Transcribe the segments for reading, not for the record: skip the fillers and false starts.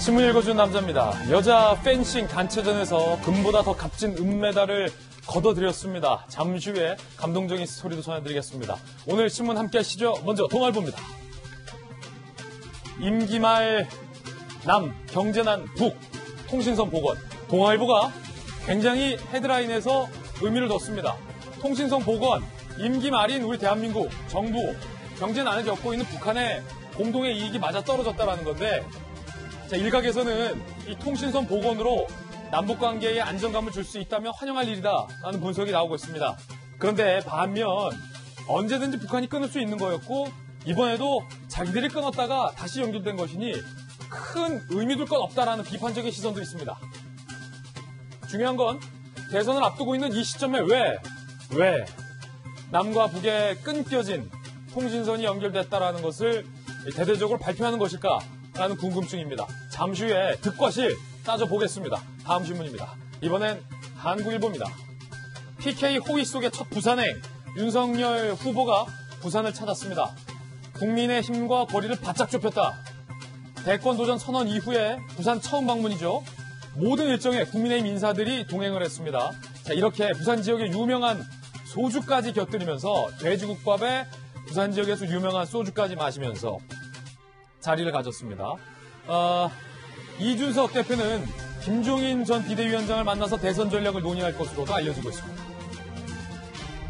신문 읽어주는 남자입니다. 여자 펜싱 단체전에서 금보다 더 값진 은메달을 거둬들였습니다. 잠시 후에 감동적인 스토리도 전해드리겠습니다. 오늘 신문 함께 하시죠. 먼저 동아일보입니다. 임기 말 남, 경제난 북, 통신선 복원. 동아일보가 굉장히 헤드라인에서 의미를 뒀습니다. 통신선 복원, 임기 말인 우리 대한민국 정부, 경제난을 겪고 있는 북한의 공동의 이익이 맞아떨어졌다는 건데, 자, 일각에서는 이 통신선 복원으로 남북관계에 안정감을 줄 수 있다면 환영할 일이다라는 분석이 나오고 있습니다. 그런데 반면 언제든지 북한이 끊을 수 있는 거였고 이번에도 자기들이 끊었다가 다시 연결된 것이니 큰 의미 둘 건 없다라는 비판적인 시선도 있습니다. 중요한 건 대선을 앞두고 있는 이 시점에 왜 남과 북에 끊겨진 통신선이 연결됐다라는 것을 대대적으로 발표하는 것일까라는 궁금증입니다. 잠시 후에 득과 실 따져보겠습니다. 다음 신문입니다. 이번엔 한국일보입니다. PK 호의 속의 첫 부산행, 윤석열 후보가 부산을 찾았습니다. 국민의힘과 거리를 바짝 좁혔다. 대권 도전 선언 이후에 부산 처음 방문이죠. 모든 일정에 국민의힘 인사들이 동행을 했습니다. 자, 이렇게 부산 지역의 유명한 소주까지 곁들이면서 돼지국밥에 부산 지역에서 유명한 소주까지 마시면서 자리를 가졌습니다. 이준석 대표는 김종인 전 비대위원장을 만나서 대선 전략을 논의할 것으로도 알려지고 있습니다.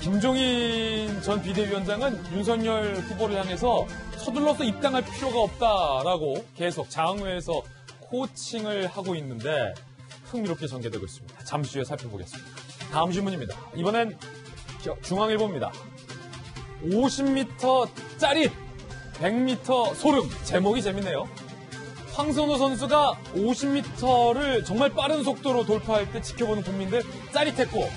김종인 전 비대위원장은 윤석열 후보를 향해서 서둘러서 입당할 필요가 없다라고 계속 장외에서 코칭을 하고 있는데 흥미롭게 전개되고 있습니다. 잠시 후에 살펴보겠습니다. 다음 신문입니다. 이번엔 중앙일보입니다. 50m 짜릿, 100m 소름. 제목이 재밌네요. 황선우 선수가 50m를 정말 빠른 속도로 돌파할 때 지켜보는 국민들 짜릿했고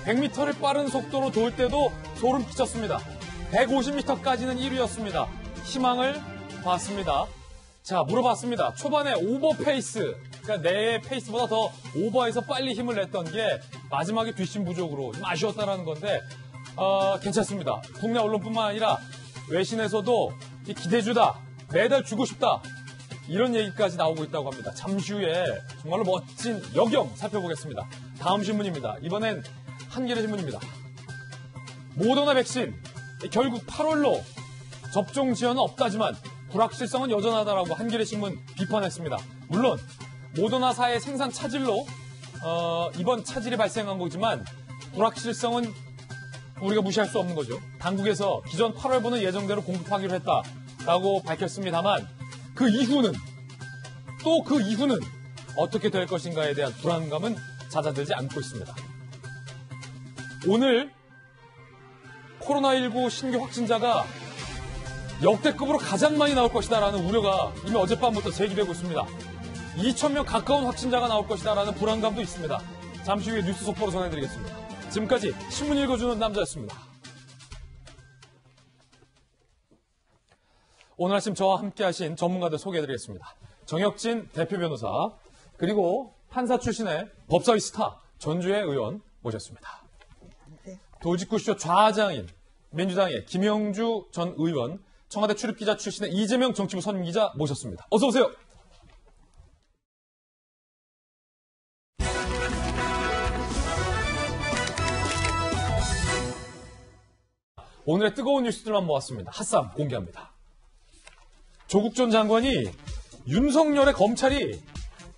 100m를 빠른 속도로 돌 때도 소름 끼쳤습니다. 150m까지는 1위였습니다. 희망을 봤습니다. 자, 물어봤습니다. 초반에 오버페이스, 그러니까 내 페이스보다 더 오버해서 빨리 힘을 냈던 게 마지막에 뒷심 부족으로 좀 아쉬웠다는 건데 괜찮습니다. 국내 언론뿐만 아니라 외신에서도 기대주다, 메달 주고 싶다, 이런 얘기까지 나오고 있다고 합니다. 잠시 후에 정말로 멋진 여경 살펴보겠습니다. 다음 신문입니다. 이번엔 한겨레 신문입니다. 모더나 백신, 결국 8월로 접종 지연은 없다지만 불확실성은 여전하다라고 한겨레 신문 비판했습니다. 물론 모더나사의 생산 차질로 이번 차질이 발생한 거지만 불확실성은 우리가 무시할 수 없는 거죠. 당국에서 기존 8월분은 예정대로 공급하기로 했다라고 밝혔습니다만 그 이후는 어떻게 될 것인가에 대한 불안감은 잦아들지 않고 있습니다. 오늘 코로나19 신규 확진자가 역대급으로 가장 많이 나올 것이다라는 우려가 이미 어젯밤부터 제기되고 있습니다. 2,000명 가까운 확진자가 나올 것이다라는 불안감도 있습니다. 잠시 후에 뉴스 속보로 전해드리겠습니다. 지금까지 신문 읽어주는 남자였습니다. 오늘 아침 저와 함께 하신 전문가들 소개해드리겠습니다. 정혁진 대표 변호사, 그리고 판사 출신의 법사위 스타 전주혜 의원 모셨습니다. 도직구쇼 좌장인 민주당의 김영주 전 의원, 청와대 출입기자 출신의 이재명 정치부 선임기자 모셨습니다. 어서 오세요. 오늘의 뜨거운 뉴스들만 모았습니다. 핫쌈 공개합니다. 조국 전 장관이 윤석열의 검찰이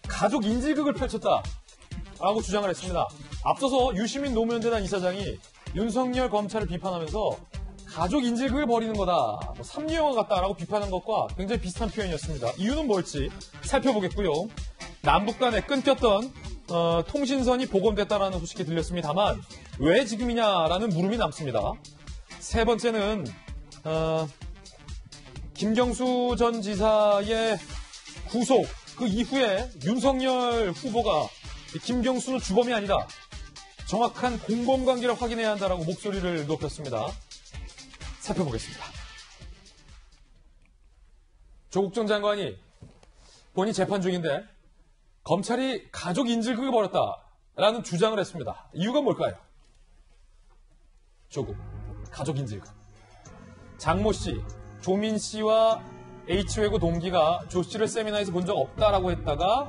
가족 인질극을 펼쳤다라고 주장을 했습니다. 앞서서 유시민 노무현재단 이사장이 윤석열 검찰을 비판하면서 가족 인질극을 벌이는 거다, 삼류영화 같다라고 비판한 것과 굉장히 비슷한 표현이었습니다. 이유는 뭘지 살펴보겠고요. 남북 간에 끊겼던 통신선이 복원됐다라는 소식이 들렸습니다만 왜 지금이냐라는 물음이 남습니다. 세 번째는 김경수 전 지사의 구속, 그 이후에 윤석열 후보가 김경수는 주범이 아니다, 정확한 공범관계를 확인해야 한다라고 목소리를 높였습니다. 살펴보겠습니다. 조국 전 장관이 본인 재판 중인데 검찰이 가족 인질극을 벌였다라는 주장을 했습니다. 이유가 뭘까요? 조국, 가족 인질극. 장모 씨, 조민 씨와 H외고 동기가 조 씨를 세미나에서 본 적 없다라고 했다가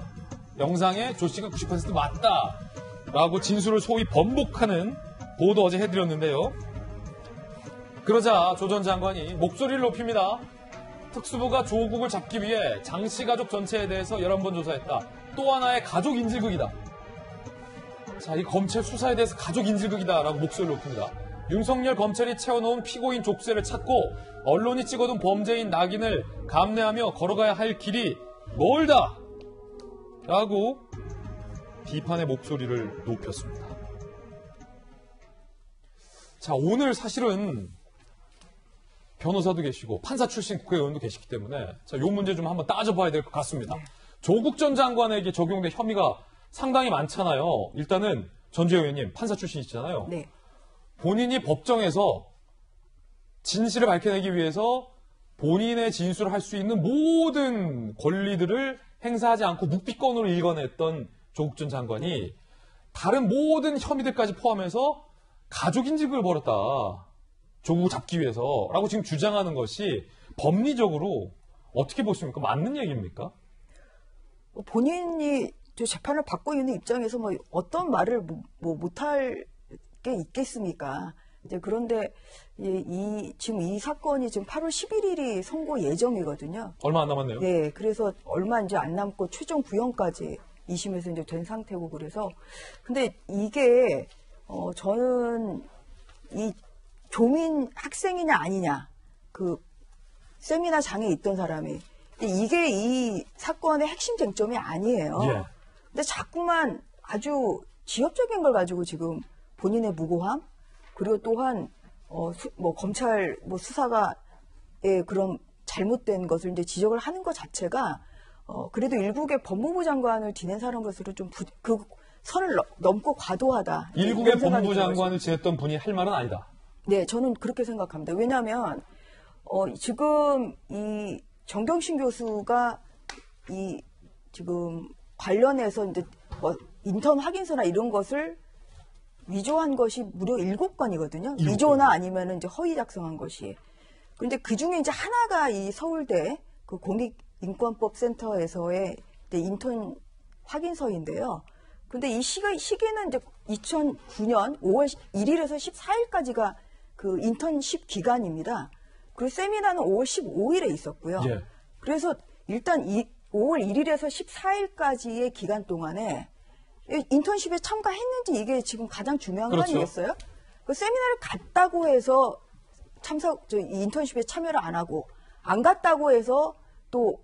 영상에 조 씨가 90% 맞다라고 진술을 소위 번복하는 보도 어제 해드렸는데요. 그러자 조 전 장관이 목소리를 높입니다. 특수부가 조국을 잡기 위해 장 씨 가족 전체에 대해서 11번 조사했다. 또 하나의 가족 인질극이다. 자, 이 검찰 수사에 대해서 가족 인질극이다라고 목소리를 높입니다. 윤석열 검찰이 채워놓은 피고인 족쇄를 찾고 언론이 찍어둔 범죄인 낙인을 감내하며 걸어가야 할 길이 멀다! 라고 비판의 목소리를 높였습니다. 자, 오늘 사실은 변호사도 계시고 판사 출신 국회의원도 계시기 때문에 자, 요 문제 좀 한번 따져봐야 될 것 같습니다. 조국 전 장관에게 적용된 혐의가 상당히 많잖아요. 일단은 전주혜 의원님 판사 출신이시잖아요. 네. 본인이 법정에서 진실을 밝혀내기 위해서 본인의 진술을 할 수 있는 모든 권리들을 행사하지 않고 묵비권으로 일궈냈던 조국 전 장관이 다른 모든 혐의들까지 포함해서 가족 인질극을 벌였다. 조국을 잡기 위해서라고 지금 주장하는 것이 법리적으로 어떻게 보십니까? 맞는 얘기입니까? 본인이 저 재판을 받고 있는 입장에서 뭐 어떤 말을 못할 게 있겠습니까? 이제 그런데 지금 이 사건이 지금 8월 11일이 선고 예정이거든요. 얼마 안 남았네요. 네, 그래서 얼마 이제 안 남고 최종 구형까지 2심에서 이제 된 상태고 그래서 근데 이게 저는 이 조민 학생이냐 아니냐 그 세미나장에 있던 사람이 이게 이 사건의 핵심 쟁점이 아니에요. 예. 근데 자꾸만 아주 지엽적인 걸 가지고 지금 본인의 무고함 그리고 또한 검찰 수사가 그런 잘못된 것을 이제 지적을 하는 것 자체가 그래도 일국의 법무부 장관을 지낸 사람으로서 좀 그 선을 넘고 과도하다. 일국의 법무부 장관을 지냈던 분이 할 말은 아니다. 네, 저는 그렇게 생각합니다. 왜냐하면 지금 이 정경심 교수가 이 지금 관련해서 이제 인턴 확인서나 이런 것을 위조한 것이 무려 7건이거든요. 위조나 아니면은 이제 허위 작성한 것이. 그런데 그 중에 이제 하나가 이 서울대 그 공익인권법 센터에서의 인턴 확인서인데요. 근데 이 시기는 이제 2009년 5월 1일에서 14일까지가 그 인턴십 기간입니다. 그리고 세미나는 5월 15일에 있었고요. 예. 그래서 일단 5월 1일에서 14일까지의 기간 동안에 인턴십에 참가했는지 이게 지금 가장 중요한 거 그렇죠. 아니겠어요? 그 세미나를 갔다고 해서 인턴십에 참여를 안 하고 안 갔다고 해서 또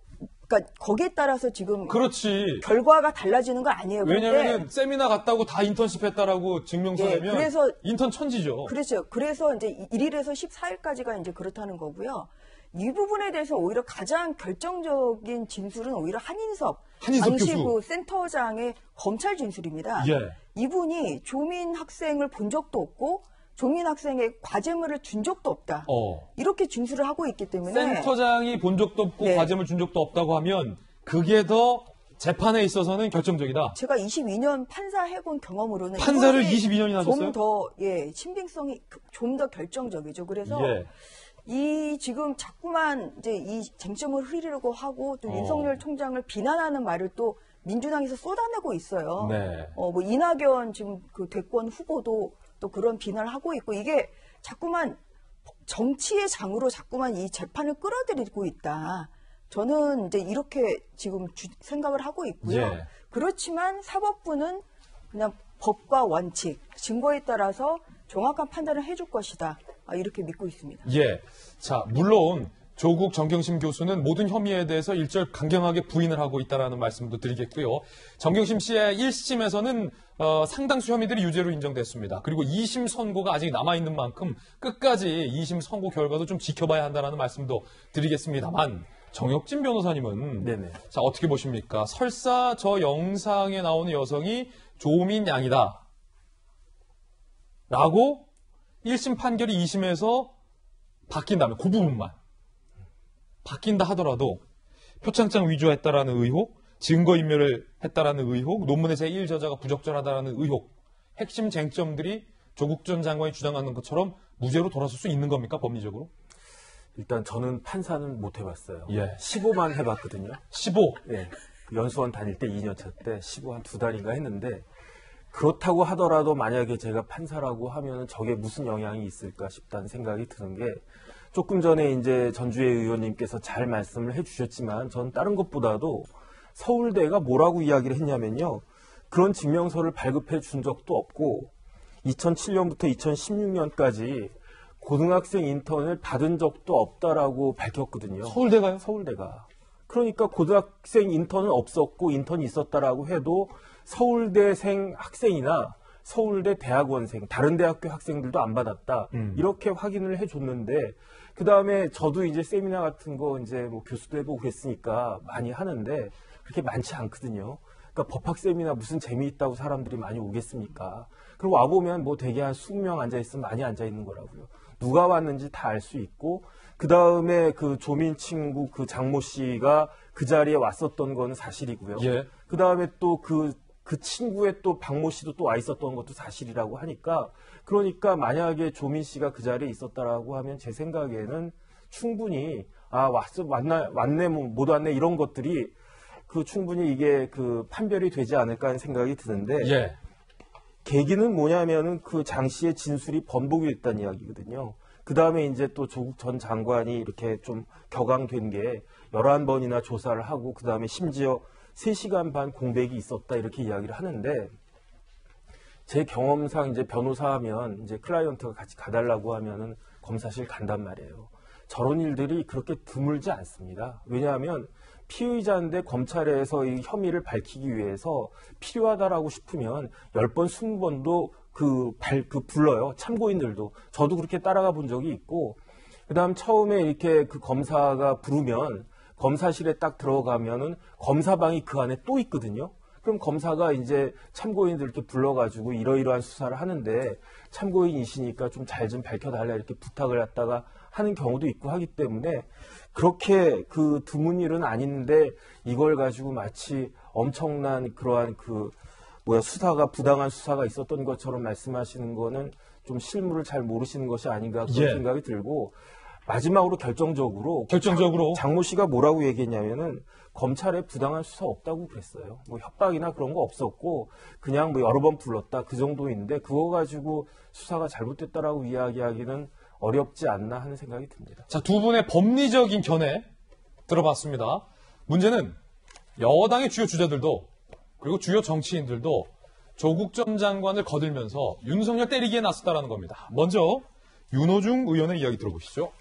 그러니까 거기에 따라서 지금 그렇지. 결과가 달라지는 거 아니에요. 왜냐하면 세미나 갔다고 다 인턴십 했다라고 증명서 내면 그래서 인턴 천지죠. 그렇죠. 그래서 이제 1일에서 14일까지가 이제 그렇다는 거고요. 이 부분에 대해서 오히려 가장 결정적인 진술은 오히려 한인석 당시 교수. 그 센터장의 검찰 진술입니다. 예. 이분이 조민 학생을 본 적도 없고 조민 학생의 과제물을 준 적도 없다. 이렇게 진술을 하고 있기 때문에 센터장이 본 적도 없고 네. 과제물 준 적도 없다고 하면 그게 더 재판에 있어서는 결정적이다. 제가 22년 판사 해본 경험으로는 판사를 22년이나 하셨어요? 좀 더 신빙성이 좀 더 결정적이죠. 그래서 예. 이 지금 자꾸만 이제 이 쟁점을 흐리려고 하고 또 윤석열 총장을 비난하는 말을 또 민주당에서 쏟아내고 있어요. 네. 뭐 이낙연 지금 그 대권 후보도 또 그런 비난을 하고 있고 이게 자꾸만 정치의 장으로 자꾸만 이 재판을 끌어들이고 있다. 저는 이제 이렇게 지금 생각을 하고 있고요. 예. 그렇지만 사법부는 그냥 법과 원칙, 증거에 따라서 정확한 판단을 해줄 것이다. 이렇게 믿고 있습니다. 예. 자, 물론 조국 정경심 교수는 모든 혐의에 대해서 일절 강경하게 부인을 하고 있다는 말씀도 드리겠고요. 정경심 씨의 1심에서는 상당수 혐의들이 유죄로 인정됐습니다. 그리고 2심 선고가 아직 남아있는 만큼 끝까지 2심 선고 결과도 좀 지켜봐야 한다는 말씀도 드리겠습니다만 정혁진 변호사님은 네네. 자, 어떻게 보십니까? 설사 저 영상에 나오는 여성이 조민 양이다. 라고 1심 판결이 2심에서 바뀐다면 그 부분만 바뀐다 하더라도 표창장 위조했다라는 의혹, 증거인멸을 했다라는 의혹, 논문의 제1저자가 부적절하다라는 의혹, 핵심 쟁점들이 조국 전 장관이 주장하는 것처럼 무죄로 돌아설 수 있는 겁니까? 법리적으로? 일단 저는 판사는 못 해봤어요. 예. 15만 해봤거든요. 15. 예. 연수원 다닐 때 2년차 때 15 한 2달인가 했는데 그렇다고 하더라도 만약에 제가 판사라고 하면 저게 무슨 영향이 있을까 싶다는 생각이 드는 게 조금 전에 이제 전주혜 의원님께서 잘 말씀을 해주셨지만 전 다른 것보다도 서울대가 뭐라고 이야기를 했냐면요. 그런 증명서를 발급해 준 적도 없고 2007년부터 2016년까지 고등학생 인턴을 받은 적도 없다라고 밝혔거든요. 서울대가요? 서울대가. 그러니까 고등학생 인턴은 없었고 인턴이 있었다라고 해도 서울대생 학생이나 서울대 대학원생, 다른 대학교 학생들도 안 받았다. 이렇게 확인을 해줬는데 그 다음에 저도 이제 세미나 같은 거 이제 뭐 교수도 해보고 그랬으니까 많이 하는데 그렇게 많지 않거든요. 그러니까 법학 세미나 무슨 재미있다고 사람들이 많이 오겠습니까? 그리고 와보면 뭐 대개 한 20명 앉아있으면 많이 앉아있는 거라고요. 누가 왔는지 다 알 수 있고 그 다음에 그 조민 친구 그 장모 씨가 그 자리에 왔었던 건 사실이고요. 예. 그 다음에 또 그 친구의 또 박모 씨도 또 와 있었던 것도 사실이라고 하니까 그러니까 만약에 조민 씨가 그 자리에 있었다라고 하면 제 생각에는 충분히 왔네 뭐 못 왔네 이런 것들이 그 충분히 이게 그 판별이 되지 않을까 하는 생각이 드는데 예. 계기는 뭐냐면은 그 장 씨의 진술이 번복이 됐다는 이야기거든요. 그 다음에 이제 또 조국 전 장관이 이렇게 좀 격앙된 게 11번이나 조사를 하고 그 다음에 심지어 3시간 반 공백이 있었다 이렇게 이야기를 하는데 제 경험상 이제 변호사 하면 이제 클라이언트가 같이 가달라고 하면은 검사실 간단 말이에요. 저런 일들이 그렇게 드물지 않습니다. 왜냐하면 피의자인데 검찰에서 이 혐의를 밝히기 위해서 필요하다라고 싶으면 10번, 20번도 불러요. 참고인들도. 저도 그렇게 따라가 본 적이 있고, 그 다음 처음에 이렇게 그 검사가 부르면 검사실에 딱 들어가면은 검사방이 그 안에 또 있거든요. 그럼 검사가 이제 참고인들 이렇게 불러가지고 이러이러한 수사를 하는데 참고인이시니까 좀 잘 좀 밝혀달라 이렇게 부탁을 했다가 하는 경우도 있고 하기 때문에 그렇게 그 드문 일은 아닌데 이걸 가지고 마치 엄청난 그러한 수사가 부당한 수사가 있었던 것처럼 말씀하시는 거는 좀 실물을 잘 모르시는 것이 아닌가 그런 예. 생각이 들고 마지막으로 결정적으로 장모 씨가 뭐라고 얘기했냐면은 검찰에 부당한 수사 없다고 그랬어요. 뭐 협박이나 그런 거 없었고 그냥 뭐 여러 번 불렀다 그 정도인데 그거 가지고 수사가 잘못됐다라고 이야기하기는 어렵지 않나 하는 생각이 듭니다. 자, 두 분의 법리적인 견해 들어봤습니다. 문제는 여당의 주요 주자들도 그리고 주요 정치인들도 조국 전 장관을 거들면서 윤석열 때리기에 나섰다라는 겁니다. 먼저 윤호중 의원의 이야기 들어보시죠.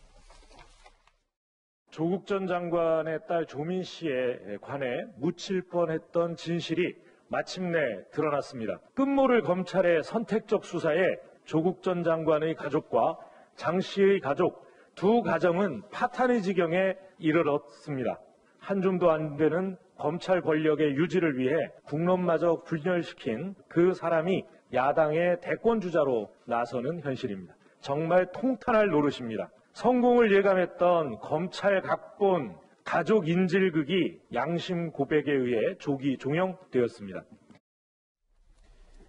조국 전 장관의 딸 조민 씨에 관해 묻힐 뻔했던 진실이 마침내 드러났습니다. 끝모를 검찰의 선택적 수사에 조국 전 장관의 가족과 장 씨의 가족 두 가정은 파탄의 지경에 이르렀습니다. 한 줌도 안 되는 검찰 권력의 유지를 위해 국론마저 분열시킨 그 사람이 야당의 대권주자로 나서는 현실입니다. 정말 통탄할 노릇입니다. 성공을 예감했던 검찰 각본 가족 인질극이 양심 고백에 의해 조기 종영되었습니다.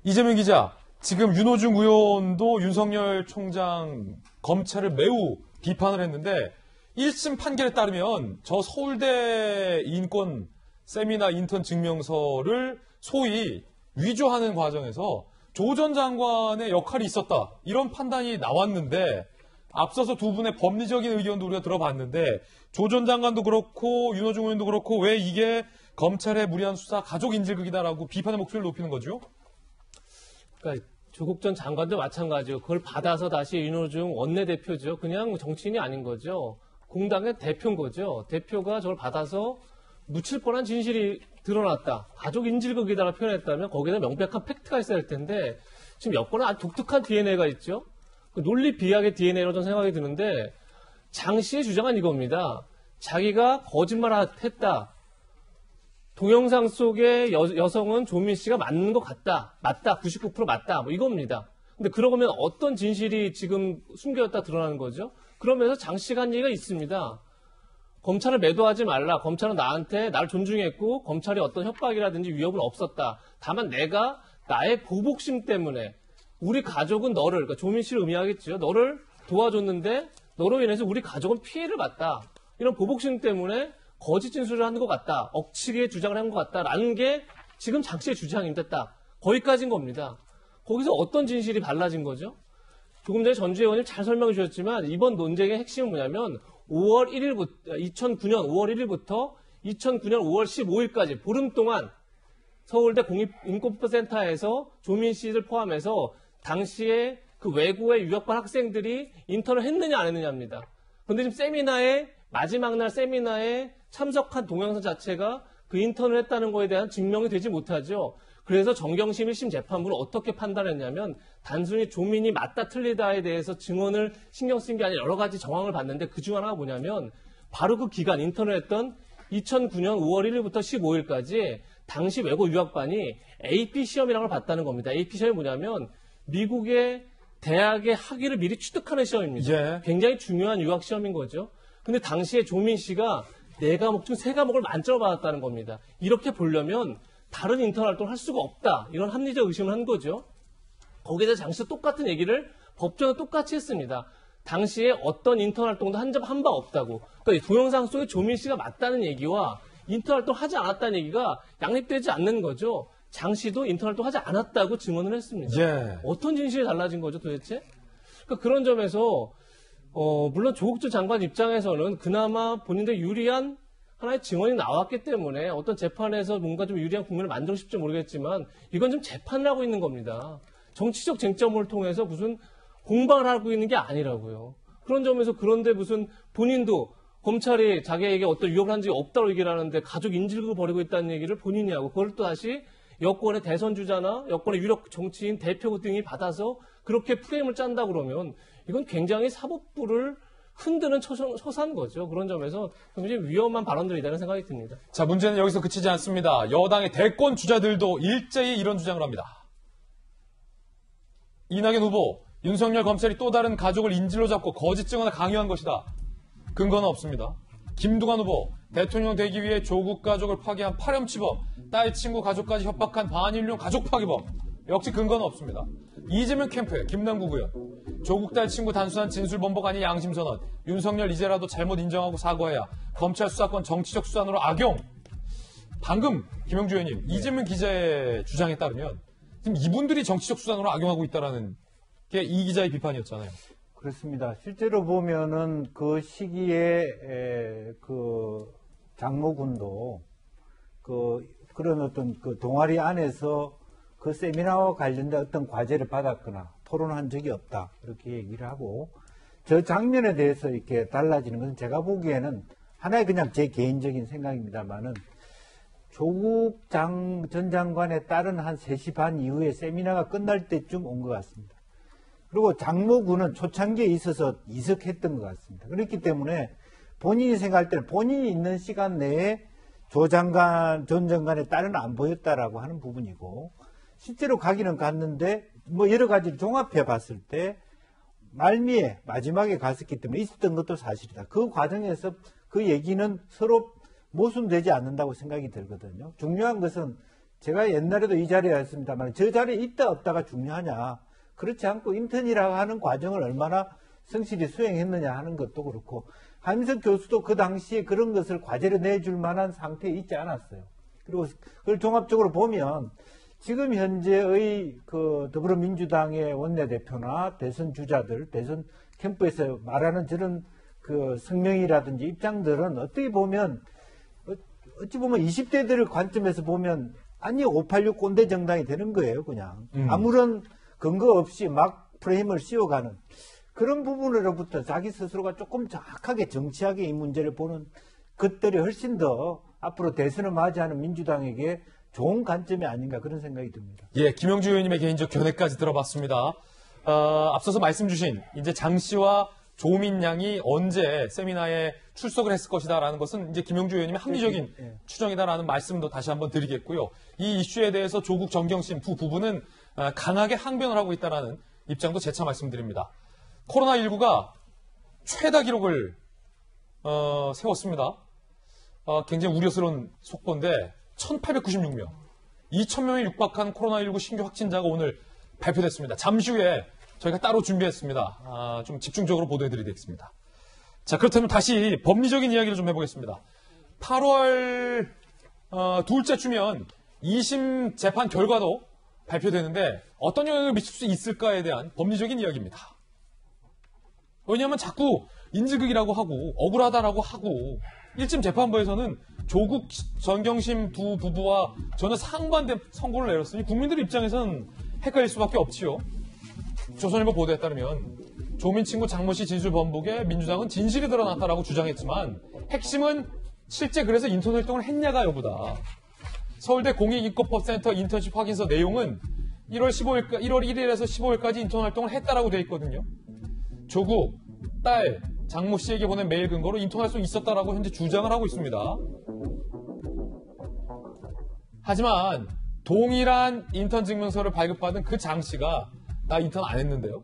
이재명 기자, 지금 윤호중 의원도 윤석열 총장 검찰을 매우 비판을 했는데 1심 판결에 따르면 저 서울대 인권 세미나 인턴 증명서를 소위 위조하는 과정에서 조 전 장관의 역할이 있었다. 이런 판단이 나왔는데 앞서서 두 분의 법리적인 의견도 우리가 들어봤는데 조 전 장관도 그렇고 윤호중 의원도 그렇고 왜 이게 검찰의 무리한 수사 가족 인질극이다라고 비판의 목소리를 높이는 거죠? 그러니까 조국 전 장관도 마찬가지고 그걸 받아서 다시 윤호중 원내대표죠. 그냥 정치인이 아닌 거죠. 공당의 대표인 거죠. 대표가 저걸 받아서 묻힐 뻔한 진실이 드러났다. 가족 인질극이다라고 표현했다면 거기에는 명백한 팩트가 있어야 할 텐데 지금 여권은 아주 독특한 DNA가 있죠. 그 논리 비약의 DNA로 저는 생각이 드는데 장 씨의 주장은 이겁니다. 자기가 거짓말을 했다. 동영상 속의 여성은 조민 씨가 맞는 것 같다. 맞다. 99% 맞다. 뭐 이겁니다. 근데 그러면 어떤 진실이 지금 숨겨졌다 드러나는 거죠? 그러면서 장 씨가 한 얘기가 있습니다. 검찰을 매도하지 말라. 검찰은 나한테 나를 존중했고 검찰이 어떤 협박이라든지 위협은 없었다. 다만 내가 나의 보복심 때문에 우리 가족은 너를, 그러니까 조민 씨를 의미하겠죠. 너를 도와줬는데 너로 인해서 우리 가족은 피해를 봤다. 이런 보복심 때문에 거짓 진술을 한 것 같다. 억측의 주장을 한 것 같다라는 게 지금 장 씨의 주장인데 딱 거기까지인 겁니다. 거기서 어떤 진실이 달라진 거죠? 조금 전에 전주혜 의원님 잘 설명해 주셨지만 이번 논쟁의 핵심은 뭐냐면 2009년 5월 1일부터 2009년 5월 15일까지 보름 동안 서울대 국립인권센터에서 조민 씨를 포함해서 당시에 그 외국에 유학반 학생들이 인턴을 했느냐 안 했느냐입니다. 그런데 지금 세미나에 마지막 날 세미나에 참석한 동영상 자체가 그 인턴을 했다는 거에 대한 증명이 되지 못하죠. 그래서 정경심 1심 재판부는 어떻게 판단했냐면 단순히 조민이 맞다 틀리다에 대해서 증언을 신경 쓴 게 아니라 여러 가지 정황을 봤는데 그중 하나가 뭐냐면 바로 그 기간 인턴을 했던 2009년 5월 1일부터 15일까지 당시 외국 유학반이 AP 시험이라는 걸 봤다는 겁니다. AP 시험이 뭐냐면 미국의 대학의 학위를 미리 취득하는 시험입니다. 예. 굉장히 중요한 유학 시험인 거죠. 근데 당시에 조민 씨가 4과목 중 3과목을 만점을 받았다는 겁니다. 이렇게 보려면 다른 인턴 활동을 할 수가 없다. 이런 합리적 의심을 한 거죠. 거기에서 당시 똑같은 얘기를 법정에 똑같이 했습니다. 당시에 어떤 인턴 활동도 한 바 없다고. 그러니까 동영상 속에 조민 씨가 맞다는 얘기와 인턴 활동 하지 않았다는 얘기가 양립되지 않는 거죠. 장 씨도 인턴 활동 하지 않았다고 증언을 했습니다. 예. 어떤 진실이 달라진 거죠, 도대체? 그러니까 그런 점에서 물론 조국 전 장관 입장에서는 그나마 본인들 유리한 하나의 증언이 나왔기 때문에 어떤 재판에서 뭔가 좀 유리한 국면을 만들고 싶지 모르겠지만 이건 좀 재판을 하고 있는 겁니다. 정치적 쟁점을 통해서 무슨 공방을 하고 있는 게 아니라고요. 그런 점에서 그런데 무슨 본인도 검찰이 자기에게 어떤 유혹을 한 적이 없다고 얘기를 하는데 가족 인질극을 벌이고 있다는 얘기를 본인이 하고 그걸 또 다시 여권의 대선 주자나 여권의 유력 정치인 대표 등이 받아서 그렇게 프레임을 짠다 그러면 이건 굉장히 사법부를 흔드는 처사인 거죠. 그런 점에서 굉장히 위험한 발언들이라는 생각이 듭니다. 자, 문제는 여기서 그치지 않습니다. 여당의 대권 주자들도 일제히 이런 주장을 합니다. 이낙연 후보, 윤석열 검찰이 또 다른 가족을 인질로 잡고 거짓 증언을 강요한 것이다. 근거는 없습니다. 김두관 후보, 대통령 되기 위해 조국 가족을 파괴한 파렴치범, 딸 친구 가족까지 협박한 반인륜 가족 파괴범, 역시 근거는 없습니다. 이재명 캠프의 김남국 의원, 조국 딸 친구 단순한 진술 번복 아닌 양심선언, 윤석열 이제라도 잘못 인정하고 사과해야 검찰 수사권 정치적 수단으로 악용. 방금 김영주 의원님, 이재명 기자의 주장에 따르면 지금 이분들이 정치적 수단으로 악용하고 있다는 게 이 기자의 비판이었잖아요. 그렇습니다. 실제로 보면은 그 시기에 그 장모군도 그런 어떤 그 동아리 안에서 그 세미나와 관련된 어떤 과제를 받았거나 토론한 적이 없다. 이렇게 얘기를 하고 저 장면에 대해서 이렇게 달라지는 것은 제가 보기에는 하나의 그냥 제 개인적인 생각입니다만은 조국 전 장관에 따른 한 3시 반 이후에 세미나가 끝날 때쯤 온 것 같습니다. 그리고 장모군은 초창기에 있어서 이석했던 것 같습니다. 그렇기 때문에 본인이 생각할 때는 본인이 있는 시간 내에 전 장관의 딸은 안 보였다라고 하는 부분이고 실제로 가기는 갔는데 뭐 여러 가지를 종합해 봤을 때 말미에 마지막에 갔었기 때문에 있었던 것도 사실이다. 그 과정에서 그 얘기는 서로 모순되지 않는다고 생각이 들거든요. 중요한 것은 제가 옛날에도 이 자리에 했습니다만 저 자리에 있다 없다가 중요하냐. 그렇지 않고 인턴이라고 하는 과정을 얼마나 성실히 수행했느냐 하는 것도 그렇고 한민석 교수도 그 당시에 그런 것을 과제로 내줄 만한 상태에 있지 않았어요. 그리고 그걸 종합적으로 보면 지금 현재의 그 더불어민주당의 원내대표나 대선 주자들, 대선 캠프에서 말하는 저런 그 성명이라든지 입장들은 어떻게 보면 어찌 보면 20대들의 관점에서 보면 아니 586 꼰대 정당이 되는 거예요, 그냥. 아무런 근거 없이 막 프레임을 씌워가는 그런 부분으로부터 자기 스스로가 조금 정확하게 정치하게 이 문제를 보는 것들이 훨씬 더 앞으로 대선을 맞이하는 민주당에게 좋은 관점이 아닌가 그런 생각이 듭니다. 예, 김영주 의원님의 개인적 견해까지 들어봤습니다. 앞서서 말씀 주신 이제 장 씨와 조민 양이 언제 세미나에 출석을 했을 것이다라는 것은 이제 김영주 의원님의 합리적인 추정이다라는 말씀도 다시 한번 드리겠고요. 이 이슈에 대해서 조국 정경심 두 부부는 강하게 항변을 하고 있다는 입장도 재차 말씀드립니다. 코로나19가 최다 기록을 세웠습니다. 굉장히 우려스러운 속보인데 1,896명, 2,000명에 육박한 코로나19 신규 확진자가 오늘 발표됐습니다. 잠시 후에 저희가 따로 준비했습니다. 좀 집중적으로 보도해드리겠습니다. 자, 그렇다면 다시 법리적인 이야기를 좀 해보겠습니다. 8월 둘째 주면 2심 재판 결과도 발표되는데 어떤 영향을 미칠 수 있을까에 대한 법리적인 이야기입니다. 왜냐하면 자꾸 인질극이라고 하고 억울하다라고 하고 1심 재판부에서는 조국 전경심 두 부부와 전혀 상반된 선고를 내렸으니 국민들 입장에서는 헷갈릴 수밖에 없지요. 조선일보 보도에 따르면 조민 친구 장모 씨 진술 번복에 민주당은 진실이 드러났다라고 주장했지만 핵심은 실제 그래서 인턴 활동을 했냐가 여부다. 서울대 공익인권법센터 인턴십 확인서 내용은 1월 1일에서 15일까지 인턴 활동을 했다라고 되어 있거든요. 조국, 딸, 장모 씨에게 보낸 메일 근거로 인턴할 수 있었다라고 현재 주장을 하고 있습니다. 하지만 동일한 인턴 증명서를 발급받은 그 장 씨가 나 인턴 안 했는데요.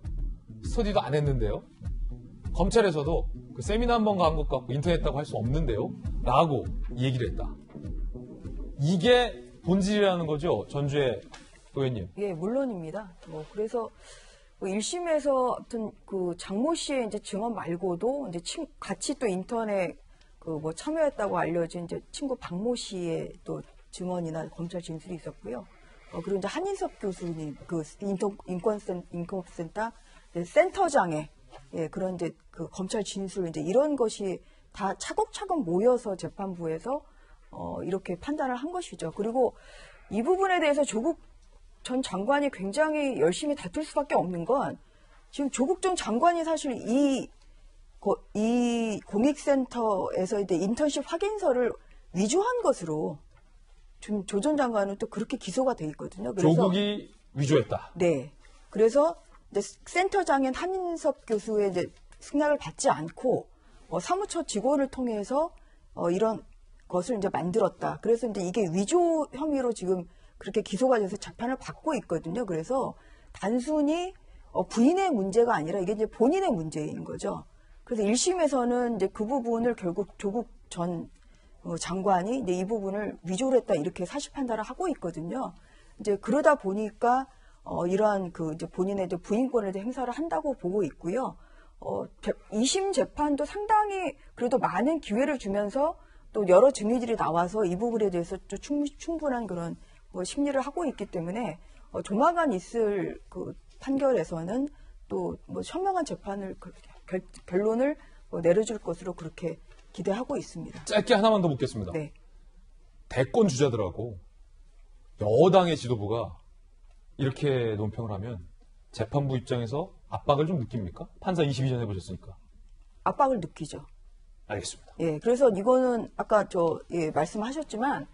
스터디도 안 했는데요. 검찰에서도 그 세미나 한 번 간 것 같고 인턴했다고 할 수 없는데요. 라고 얘기를 했다. 이게 본질이라는 거죠. 전주의 의원님. 예, 물론입니다. 그래서 1심에서 어떤 그 장모 씨의 이제 증언 말고도 이제 같이 또 인턴에 참여했다고 알려진 이제 친구 박모 씨의 또 증언이나 검찰 진술이 있었고요. 그리고 이제 한인섭 교수님 그 인권센터 센터장의 그런 이제 그 검찰 진술 이제 이런 것이 다 차곡차곡 모여서 재판부에서 이렇게 판단을 한 것이죠. 그리고 이 부분에 대해서 조국 전 장관이 굉장히 열심히 다툴 수밖에 없는 건 지금 조국 전 장관이 사실 이 공익센터에서 이제 인턴십 확인서를 위조한 것으로 지금 조 전 장관은 또 그렇게 기소가 돼 있거든요. 그래서 조국이 위조했다. 네. 그래서 이제 센터장인 한인섭 교수의 이제 승낙을 받지 않고 사무처 직원을 통해서 이런 것을 이제 만들었다. 그래서 이제 이게 위조 혐의로 지금 그렇게 기소가 돼서 재판을 받고 있거든요. 그래서 단순히 부인의 문제가 아니라 이게 이제 본인의 문제인 거죠. 그래서 1심에서는 이제 그 부분을 결국 조국 전 장관이 이제 이 부분을 위조를 했다 이렇게 사실 판단을 하고 있거든요. 이제 그러다 보니까 이러한 그 이제 본인의 이제 부인권을 이제 행사를 한다고 보고 있고요. 2심 재판도 상당히 그래도 많은 기회를 주면서 또 여러 증인들이 나와서 이 부분에 대해서 좀 충분한 그런 심리를 하고 있기 때문에 조만간 있을 그 판결에서는 또 현명한 재판을 결론을 내려줄 것으로 그렇게 기대하고 있습니다. 짧게 하나만 더 묻겠습니다. 네. 대권 주자들하고 여당의 지도부가 이렇게 논평을 하면 재판부 입장에서 압박을 좀 느낍니까? 판사 22년 해보셨으니까. 압박을 느끼죠. 알겠습니다. 예, 그래서 이거는 아까 말씀하셨지만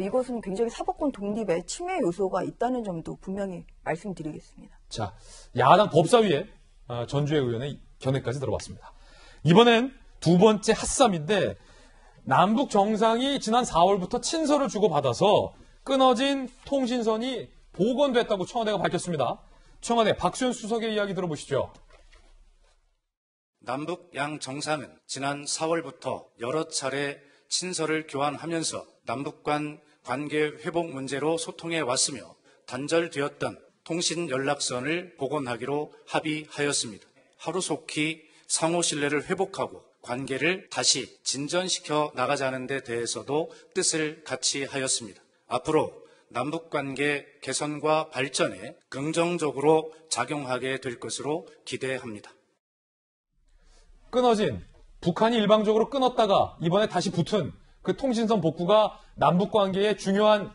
이것은 굉장히 사법권 독립에 침해 요소가 있다는 점도 분명히 말씀드리겠습니다. 자, 야당 법사위에 전주의 의원의 견해까지 들어봤습니다. 이번엔 두 번째 핫쌈인데 남북 정상이 지난 4월부터 친서를 주고받아서 끊어진 통신선이 복원됐다고 청와대가 밝혔습니다. 청와대 박수현 수석의 이야기 들어보시죠. 남북 양 정상은 지난 4월부터 여러 차례 친서를 교환하면서 남북 간 관계 회복 문제로 소통해 왔으며 단절되었던 통신 연락선을 복원하기로 합의하였습니다. 하루속히 상호 신뢰를 회복하고 관계를 다시 진전시켜 나가자는 데 대해서도 뜻을 같이 하였습니다. 앞으로 남북 관계 개선과 발전에 긍정적으로 작용하게 될 것으로 기대합니다. 끊어진, 북한이 일방적으로 끊었다가 이번에 다시 붙은 그 통신선 복구가 남북 관계에 중요한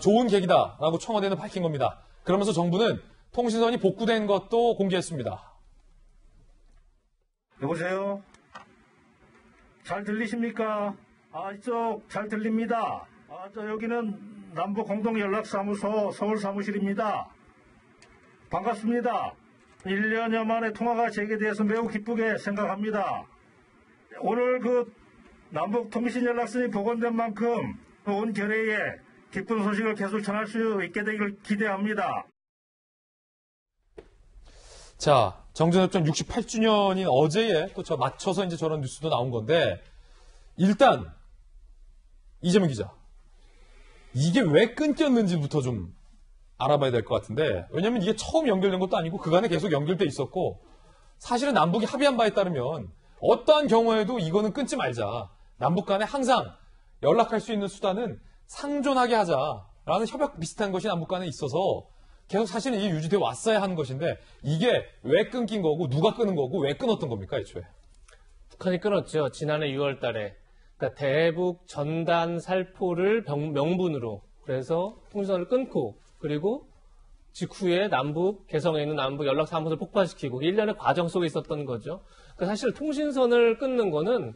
좋은 계기다라고 청와대는 밝힌 겁니다. 그러면서 정부는 통신선이 복구된 것도 공개했습니다. 여보세요? 잘 들리십니까? 이쪽 잘 들립니다. 여기는 남북공동연락사무소 서울사무실입니다. 반갑습니다. 1년여 만에 통화가 재개되어서 매우 기쁘게 생각합니다. 오늘 그 남북통신연락선이 복원된 만큼 온 결의에 기쁜 소식을 계속 전할 수 있게 되기를 기대합니다. 자, 정전협정 68주년인 어제에 또 맞춰서 이제 저런 뉴스도 나온 건데, 일단, 이재명 기자. 이게 왜 끊겼는지부터 좀 알아봐야 될 것 같은데, 왜냐면 이게 처음 연결된 것도 아니고 그간에 계속 연결돼 있었고, 사실은 남북이 합의한 바에 따르면 어떠한 경우에도 이거는 끊지 말자. 남북 간에 항상 연락할 수 있는 수단은 상존하게 하자라는 협약 비슷한 것이 남북 간에 있어서 계속 사실은 이게 유지되어 왔어야 하는 것인데 이게 왜 끊긴 거고 누가 끊은 거고 왜 끊었던 겁니까 애초에? 북한이 끊었죠. 지난해 6월 달에. 그러니까 대북 전단 살포를 명분으로 그래서 통신선을 끊고 그리고 직후에 남북 개성에 있는 남북 연락사무소를 폭파시키고 일련의 과정 속에 있었던 거죠. 그러니까 사실 통신선을 끊는 거는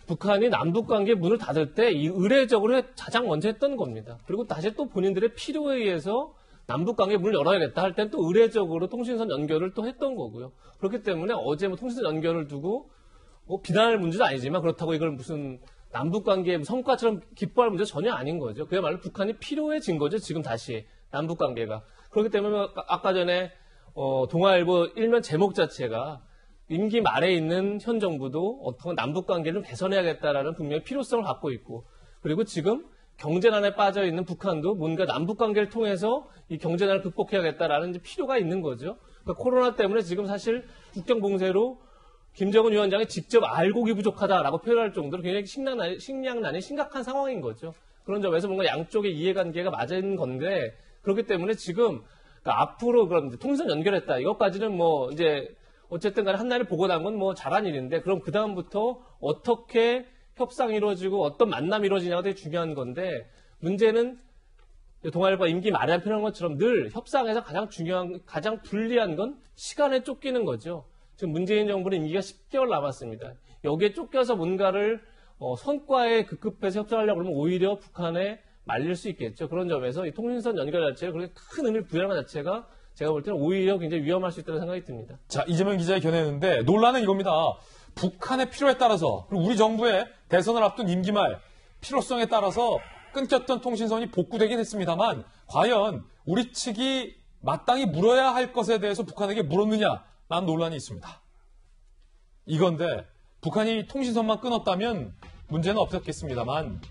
북한이 남북관계 문을 닫을 때 이 의례적으로 가장 먼저 했던 겁니다. 그리고 다시 또 본인들의 필요에 의해서 남북관계 문을 열어야겠다 할 땐 또 의례적으로 통신선 연결을 또 했던 거고요. 그렇기 때문에 어제 뭐 통신선 연결을 두고 뭐 비난할 문제도 아니지만 그렇다고 이걸 무슨 남북관계의 성과처럼 기뻐할 문제 전혀 아닌 거죠. 그야말로 북한이 필요해진 거죠. 지금 다시 남북관계가. 그렇기 때문에 아까 전에 동아일보 일면 제목 자체가 임기 말에 있는 현 정부도 어떤 남북관계를 개선해야겠다라는 분명히 필요성을 갖고 있고 그리고 지금 경제난에 빠져 있는 북한도 뭔가 남북관계를 통해서 이 경제난을 극복해야겠다라는 필요가 있는 거죠. 그러니까 코로나 때문에 지금 사실 국경 봉쇄로 김정은 위원장이 직접 알고기 부족하다라고 표현할 정도로 굉장히 식량난이 심각한 상황인 거죠. 그런 점에서 뭔가 양쪽의 이해관계가 맞은 건데 그렇기 때문에 지금 그러니까 앞으로 그럼 통신선 연결했다 이것까지는 뭐 이제 어쨌든 간에 한나라를 보고 난 건 뭐 잘한 일인데 그럼 그 다음부터 어떻게 협상이 이루어지고 어떤 만남이 이루어지냐가 되게 중요한 건데 문제는 동아일보가 임기 말에 한 표현한 것처럼 늘 협상에서 가장 불리한 건 시간에 쫓기는 거죠. 지금 문재인 정부는 임기가 10개월 남았습니다. 여기에 쫓겨서 뭔가를 성과에 급급해서 협상하려고 그러면 오히려 북한에 말릴 수 있겠죠. 그런 점에서 이 통신선 연결 자체가 그렇게 큰 의미를 부여하는 것 자체가 제가 볼 때는 오히려 굉장히 위험할 수 있다는 생각이 듭니다. 자, 이재명 기자의 견해였는데 논란은 이겁니다. 북한의 필요에 따라서 그리고 우리 정부의 대선을 앞둔 임기 말 필요성에 따라서 끊겼던 통신선이 복구되긴 했습니다만 과연 우리 측이 마땅히 물어야 할 것에 대해서 북한에게 물었느냐라는 논란이 있습니다. 이건데 북한이 통신선만 끊었다면 문제는 없었겠습니다만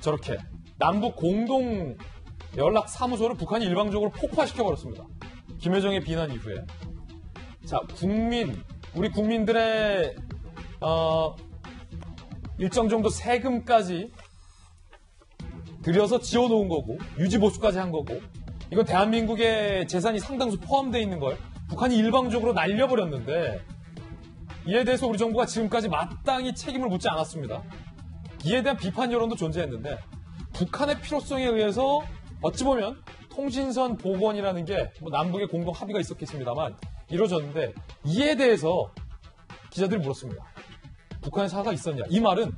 저렇게 남북 공동 연락 사무소를 북한이 일방적으로 폭파시켜버렸습니다. 김여정의 비난 이후에. 자, 우리 국민들의 일정 정도 세금까지 들여서 지어놓은 거고 유지보수까지 한 거고 이건 대한민국의 재산이 상당수 포함되어 있는 걸 북한이 일방적으로 날려버렸는데 이에 대해서 우리 정부가 지금까지 마땅히 책임을 묻지 않았습니다. 이에 대한 비판 여론도 존재했는데 북한의 필요성에 의해서 어찌 보면 통신선 복원이라는 게 뭐 남북의 공동 합의가 있었겠습니다만 이루어졌는데 이에 대해서 기자들이 물었습니다. 북한의 사과가 있었냐? 이 말은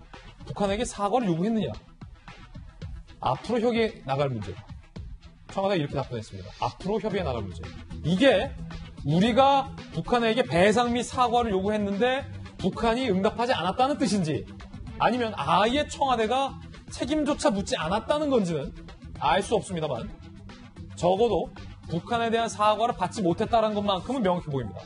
북한에게 사과를 요구했느냐? 앞으로 협의해 나갈 문제다. 청와대가 이렇게 답변했습니다. 앞으로 협의해 나갈 문제. 이게 우리가 북한에게 배상 및 사과를 요구했는데 북한이 응답하지 않았다는 뜻인지 아니면 아예 청와대가 책임조차 묻지 않았다는 건지는 알 수 없습니다만 적어도 북한에 대한 사과를 받지 못했다는 것만큼은 명확해 보입니다.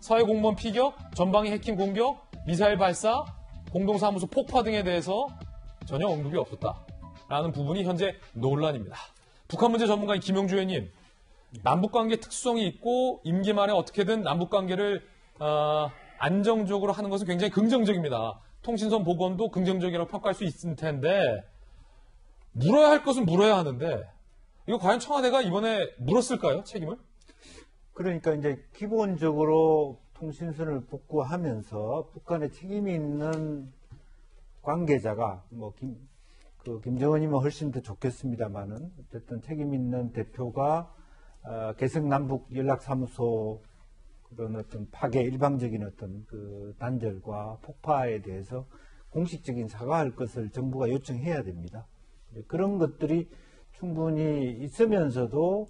서해 공무원 피격, 전방위 해킹 공격, 미사일 발사, 공동사무소 폭파 등에 대해서 전혀 언급이 없었다라는 부분이 현재 논란입니다. 북한 문제 전문가인 김영주 의원님, 남북관계 특수성이 있고 임기 말에 어떻게든 남북관계를 안정적으로 하는 것은 굉장히 긍정적입니다. 통신선 복원도 긍정적이라고 평가할 수 있을 텐데 물어야 할 것은 물어야 하는데 이거 과연 청와대가 이번에 물었을까요? 책임을? 그러니까 이제 기본적으로 통신선을 복구하면서 북한에 책임이 있는 관계자가 뭐 김정은이면 훨씬 더 좋겠습니다만은 어쨌든 책임 있는 대표가 개성 남북 연락사무소 그런 어떤 파괴 일방적인 어떤 그 단절과 폭파에 대해서 공식적인 사과할 것을 정부가 요청해야 됩니다. 그런 것들이 충분히 있으면서도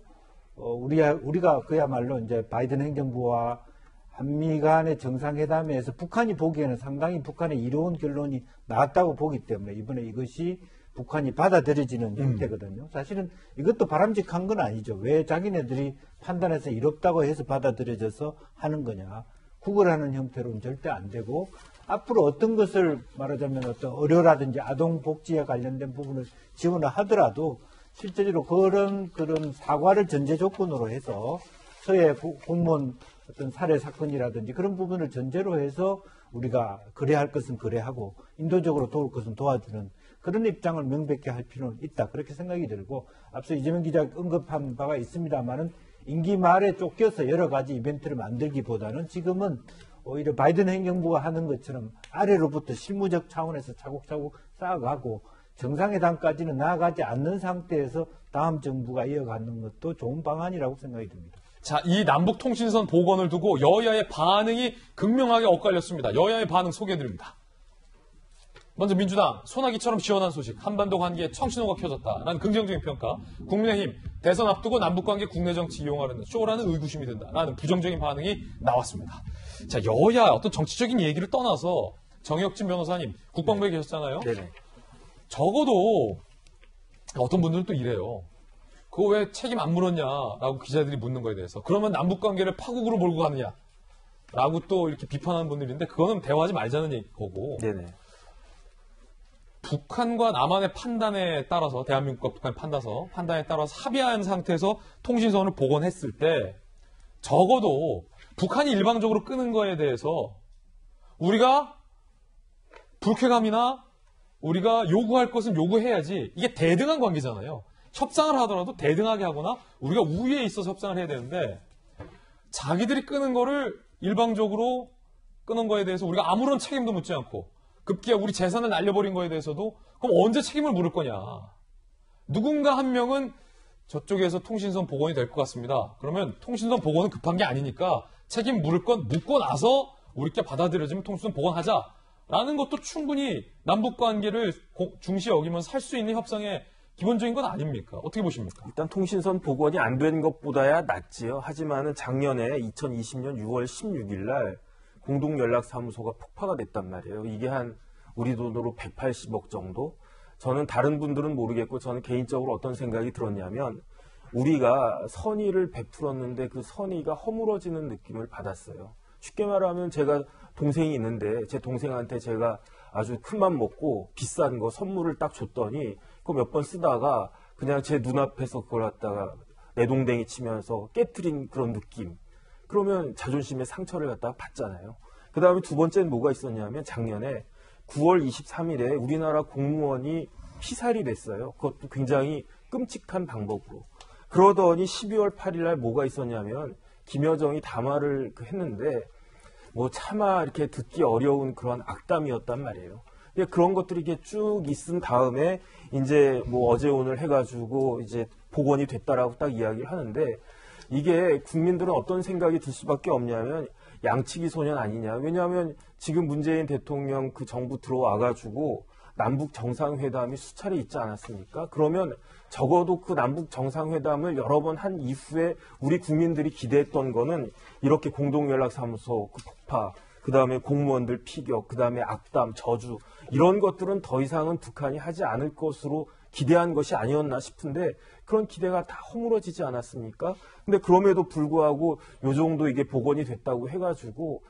우리가 그야말로 이제 바이든 행정부와 한미 간의 정상회담에서 북한이 보기에는 상당히 북한의 이로운 결론이 나왔다고 보기 때문에 이번에 이것이 북한이 받아들여지는 형태거든요. 사실은 이것도 바람직한 건 아니죠. 왜 자기네들이 판단해서 이롭다고 해서 받아들여져서 하는 거냐. 구걸하는 형태로는 절대 안 되고 앞으로 어떤 것을 말하자면 어떤 의료라든지 아동복지에 관련된 부분을 지원을 하더라도 실제로 그런 사과를 전제 조건으로 해서 서해 공무원 어떤 살해 사건이라든지 그런 부분을 전제로 해서 우리가 그래할 것은 그래하고 인도적으로 도울 것은 도와주는 그런 입장을 명백히 할 필요는 있다. 그렇게 생각이 들고 앞서 이재명 기자가 언급한 바가 있습니다만은 임기 말에 쫓겨서 여러 가지 이벤트를 만들기보다는 지금은 오히려 바이든 행정부가 하는 것처럼 아래로부터 실무적 차원에서 차곡차곡 쌓아가고 정상회담까지는 나아가지 않는 상태에서 다음 정부가 이어가는 것도 좋은 방안이라고 생각이 듭니다. 자, 이 남북 통신선 복원을 두고 여야의 반응이 극명하게 엇갈렸습니다. 여야의 반응 소개해드립니다. 먼저 민주당, 소나기처럼 시원한 소식, 한반도 관계에 청신호가 켜졌다라는 긍정적인 평가. 국민의힘, 대선 앞두고 남북관계 국내 정치 이용하려는 쇼라는 의구심이 든다라는 부정적인 반응이 나왔습니다. 자, 여야 어떤 정치적인 얘기를 떠나서 정혁진 변호사님, 국방부에 계셨잖아요. 네네. 적어도 어떤 분들은 또 이래요. 그거 왜 책임 안 물었냐라고 기자들이 묻는 거에 대해서. 그러면 남북관계를 파국으로 몰고 가느냐 라고 또 이렇게 비판하는 분들인데 그거는 대화하지 말자는 거고. 네네. 북한과 남한의 판단에 따라서 대한민국과 북한의 판단에 따라서 합의한 상태에서 통신선을 복원했을 때 적어도 북한이 일방적으로 끄는 거에 대해서 우리가 불쾌감이나 우리가 요구할 것은 요구해야지. 이게 대등한 관계잖아요. 협상을 하더라도 대등하게 하거나 우리가 우위에 있어서 협상을 해야 되는데 자기들이 끄는 거를 일방적으로 끄는 거에 대해서 우리가 아무런 책임도 묻지 않고 급기야 우리 재산을 날려버린 거에 대해서도 그럼 언제 책임을 물을 거냐. 누군가 한 명은 저쪽에서 통신선 복원이 될 것 같습니다. 그러면 통신선 복원은 급한 게 아니니까 책임 물을 건 묻고 나서 우리께 받아들여지면 통신선 복원하자라는 것도 충분히 남북관계를 중시 여기면서 할 수 있는 협상의 기본적인 건 아닙니까? 어떻게 보십니까? 일단 통신선 복원이 안 된 것보다야 낫지요. 하지만은 작년에 2020년 6월 16일 날 공동연락사무소가 폭파가 됐단 말이에요. 이게 한 우리 돈으로 180억 정도? 저는 다른 분들은 모르겠고 저는 개인적으로 어떤 생각이 들었냐면 우리가 선의를 베풀었는데 그 선의가 허물어지는 느낌을 받았어요. 쉽게 말하면 제가 동생이 있는데 제 동생한테 제가 아주 큰맘 먹고 비싼 거 선물을 딱 줬더니 그거 몇 번 쓰다가 그냥 제 눈앞에서 그걸 갖다가 내동댕이 치면서 깨트린 그런 느낌. 그러면 자존심의 상처를 갖다가 받잖아요. 그 다음에 두 번째는 뭐가 있었냐면 작년에 9월 23일에 우리나라 공무원이 피살이 됐어요. 그것도 굉장히 끔찍한 방법으로. 그러더니 12월 8일 날 뭐가 있었냐면 김여정이 담화를 했는데 뭐 차마 이렇게 듣기 어려운 그런 악담이었단 말이에요. 그런 것들이 이렇게 쭉 있은 다음에 이제 뭐 어제 오늘 해가지고 이제 복원이 됐다라고 딱 이야기를 하는데 이게 국민들은 어떤 생각이 들 수밖에 없냐면 양치기 소년 아니냐. 왜냐하면 지금 문재인 대통령 그 정부 들어와가지고 남북 정상회담이 수차례 있지 않았습니까? 그러면 적어도 그 남북 정상회담을 여러 번 한 이후에 우리 국민들이 기대했던 거는 이렇게 공동연락사무소 그 폭파, 그 다음에 공무원들 피격, 그 다음에 악담, 저주 이런 것들은 더 이상은 북한이 하지 않을 것으로 기대한 것이 아니었나 싶은데 그런 기대가 다 허물어지지 않았습니까? 근데 그럼에도 불구하고 요 정도 이게 복원이 됐다고 해가지고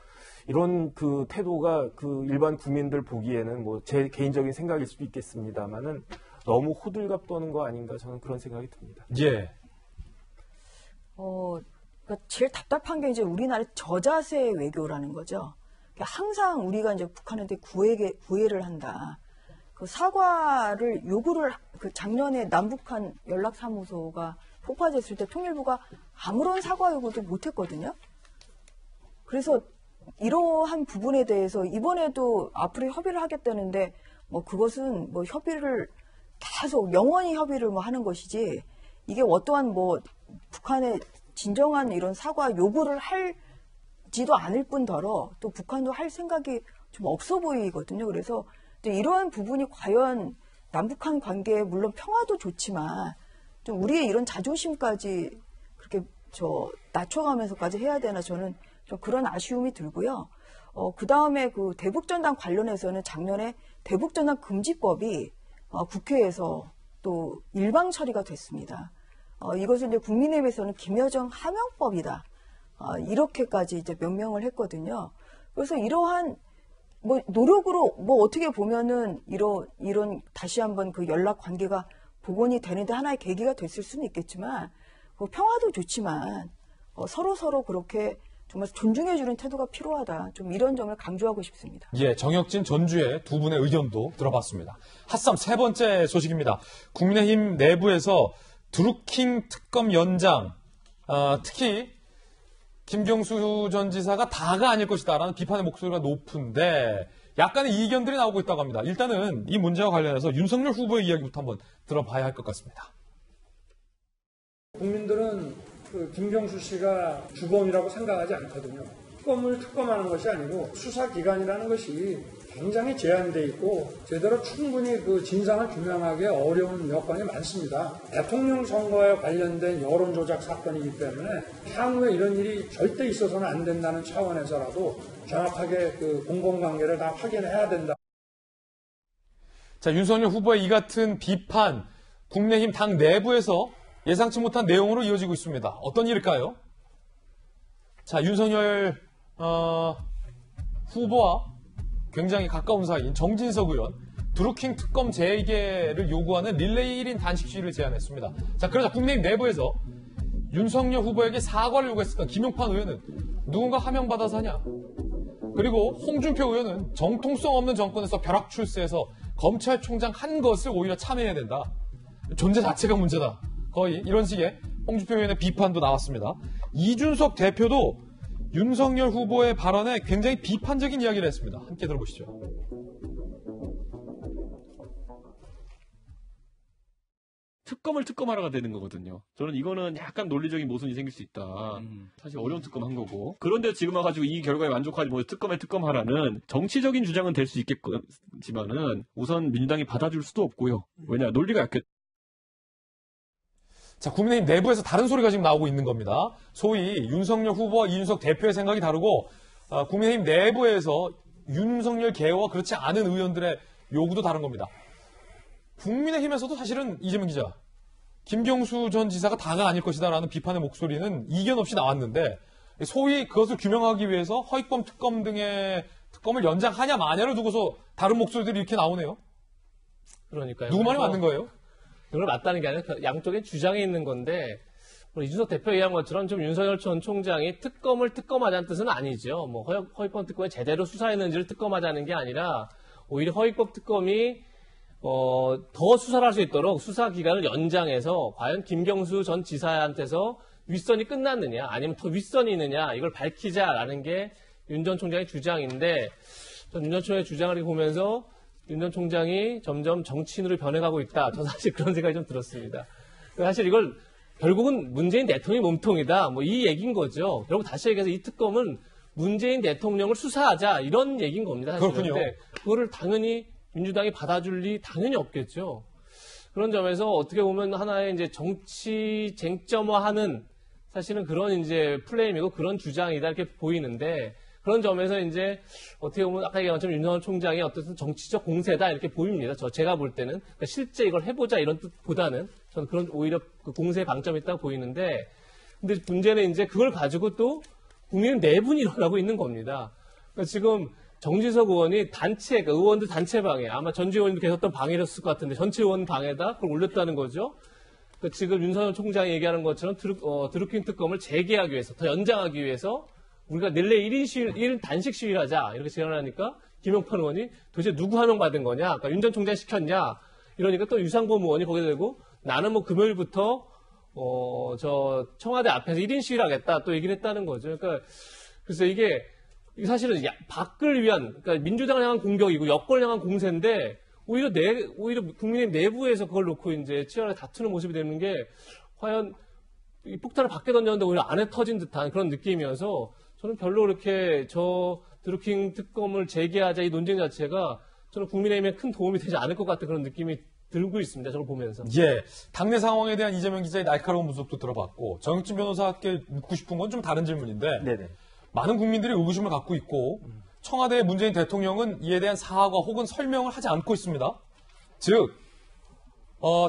이런 그 태도가 그 일반 국민들 보기에는 뭐 제 개인적인 생각일 수도 있겠습니다만은 너무 호들갑 떠는 거 아닌가 저는 그런 생각이 듭니다. 예. 그러니까 제일 답답한 게 이제 우리나라의 저자세 외교라는 거죠. 그러니까 항상 우리가 이제 북한한테 구애를 한다. 그 사과를 요구를 그 작년에 남북한 연락사무소가 폭파됐을 때 통일부가 아무런 사과 요구도 못했거든요. 그래서 이러한 부분에 대해서 이번에도 앞으로 협의를 하겠다는데 뭐 그것은 뭐 협의를 계속 영원히 협의를 뭐 하는 것이지 이게 어떠한 뭐 북한의 진정한 이런 사과 요구를 할지도 않을 뿐더러 또 북한도 할 생각이 좀 없어 보이거든요. 그래서 이러한 부분이 과연 남북한 관계에 물론 평화도 좋지만 좀 우리의 이런 자존심까지 그렇게 낮춰가면서까지 해야 되나 저는 좀 그런 아쉬움이 들고요. 그 다음에 그 대북전단 관련해서는 작년에 대북전단 금지법이 국회에서 또 일방 처리가 됐습니다. 이것을 이제 국민의힘에서는 김여정 하명법이다. 이렇게까지 이제 명명을 했거든요. 그래서 이러한 뭐 노력으로 뭐 어떻게 보면은 이런 다시 한번 그 연락 관계가 복원이 되는데 하나의 계기가 됐을 수는 있겠지만 그 평화도 좋지만 서로 그렇게 정말 존중해주는 태도가 필요하다. 좀 이런 점을 강조하고 싶습니다. 예, 정혁진, 전주의 두 분의 의견도 들어봤습니다. 핫삼 세 번째 소식입니다. 국민의힘 내부에서 드루킹 특검 연장, 특히 김경수 전 지사가 다가 아닐 것이다라는 비판의 목소리가 높은데 약간의 이견들이 나오고 있다고 합니다. 일단은 이 문제와 관련해서 윤석열 후보의 이야기부터 한번 들어봐야 할 것 같습니다. 국민들은 그 김경수 씨가 주범이라고 생각하지 않거든요. 특검을 특검하는 것이 아니고 수사기관이라는 것이 굉장히 제한돼 있고 제대로 충분히 그 진상을 규명하기 어려운 여건이 많습니다. 대통령 선거에 관련된 여론조작 사건이기 때문에 향후에 이런 일이 절대 있어서는 안 된다는 차원에서라도 정확하게 그 공공관계를 다 확인해야 된다. 자, 윤석열 후보의 이 같은 비판, 국민의힘 당 내부에서 예상치 못한 내용으로 이어지고 있습니다. 어떤 일일까요? 자, 윤석열 후보와 굉장히 가까운 사이인 정진석 의원, 드루킹 특검 재개를 요구하는 릴레이 1인 단식 시위를 제안했습니다. 자, 그러자 국민의힘 내부에서 윤석열 후보에게 사과를 요구했었던 김용판 의원은 누군가 하명받아서 하냐? 그리고 홍준표 의원은 정통성 없는 정권에서 벼락 출세해서 검찰총장 한 것을 오히려 참여해야 된다. 존재 자체가 문제다. 거의 이런 식의 홍준표 의원의 비판도 나왔습니다. 이준석 대표도 윤석열 후보의 발언에 굉장히 비판적인 이야기를 했습니다. 함께 들어보시죠. 특검을 특검하러가 되는 거거든요. 저는 이거는 약간 논리적인 모순이 생길 수 있다. 사실 어려운 특검 한 거고. 그런데 지금 와가지고 이 결과에 만족하지 못해 특검에 특검하라는 정치적인 주장은 될 수 있겠지만은 우선 민주당이 받아줄 수도 없고요. 왜냐, 논리가 약해. 자, 국민의힘 내부에서 다른 소리가 지금 나오고 있는 겁니다. 소위 윤석열 후보와 이준석 대표의 생각이 다르고 국민의힘 내부에서 윤석열 계와 그렇지 않은 의원들의 요구도 다른 겁니다. 국민의힘에서도 사실은 이재명 기자, 김경수 전 지사가 다가 아닐 것이다라는 비판의 목소리는 이견 없이 나왔는데 소위 그것을 규명하기 위해서 허위범 특검 등의 특검을 연장하냐 마냐를 두고서 다른 목소리들이 이렇게 나오네요. 그러니까요. 누구 말이 맞는 거예요? 이걸 맞다는 게 아니라 양쪽에 주장이 있는 건데 이준석 대표 얘기한 것처럼 좀 윤석열 전 총장이 특검을 특검하자는 뜻은 아니죠. 뭐 허위법 특검에 제대로 수사했는지를 특검하자는 게 아니라 오히려 허위법 특검이 더 수사를 할 수 있도록 수사 기간을 연장해서 과연 김경수 전 지사한테서 윗선이 끝났느냐 아니면 더 윗선이 있느냐 이걸 밝히자라는 게 윤 전 총장의 주장인데 전 윤 전 총장의 주장을 보면서 윤 전 총장이 점점 정치인으로 변해가고 있다. 저 사실 그런 생각이 좀 들었습니다. 사실 이걸 결국은 문재인 대통령이 몸통이다. 뭐 이 얘기인 거죠. 결국 다시 얘기해서 이 특검은 문재인 대통령을 수사하자 이런 얘기인 겁니다. 사실은. 그렇군요. 근데 그거를 당연히 민주당이 받아줄 리 당연히 없겠죠. 그런 점에서 어떻게 보면 하나의 이제 정치 쟁점화하는 사실은 그런 이제 플레임이고 그런 주장이다 이렇게 보이는데 그런 점에서 이제 어떻게 보면 아까 얘기한 것처럼 윤석열 총장이 어떤 정치적 공세다 이렇게 보입니다. 제가 볼 때는 그러니까 실제 이걸 해보자 이런 뜻보다는 저는 그런 오히려 그 공세에 방점이 있다고 보이는데 근데 문제는 이제 그걸 가지고 또 국민 내분이 일어나고 있는 겁니다. 그러니까 지금 정진석 의원이 단체, 그러니까 의원들 단체방에 아마 전주 의원도 계셨던 방이었을 것 같은데 전체 의원 방에다 그걸 올렸다는 거죠. 그러니까 지금 윤석열 총장이 얘기하는 것처럼 드루킹 특검을 재개하기 위해서 더 연장하기 위해서 우리가 릴레이 1인 단식 시위를 하자 이렇게 제안하니까 김용판 의원이 도대체 누구 하명 받은 거냐? 그러니까 윤 전 총장 시켰냐? 이러니까 또 유상범 의원이 거기에 대고 나는 뭐 금요일부터 저 청와대 앞에서 1인 시위를 하겠다 또 얘기를 했다는 거죠. 그러니까 그래서 이게 사실은 밖을 위한 그러니까 민주당을 향한 공격이고 여권을 향한 공세인데 오히려 국민의힘 내부에서 그걸 놓고 이제 치열하게 다투는 모습이 되는 게 과연 이 폭탄을 밖에 던졌는데 오히려 안에 터진 듯한 그런 느낌이어서 저는 별로 그렇게 드루킹 특검을 재개하자 이 논쟁 자체가 저는 국민의힘에 큰 도움이 되지 않을 것 같은 그런 느낌이 들고 있습니다. 저걸 보면서. 예, 당내 상황에 대한 이재명 기자의 날카로운 분석도 들어봤고 정혁진 변호사께 묻고 싶은 건 좀 다른 질문인데 네네. 많은 국민들이 의구심을 갖고 있고 청와대 문재인 대통령은 이에 대한 사과 혹은 설명을 하지 않고 있습니다. 즉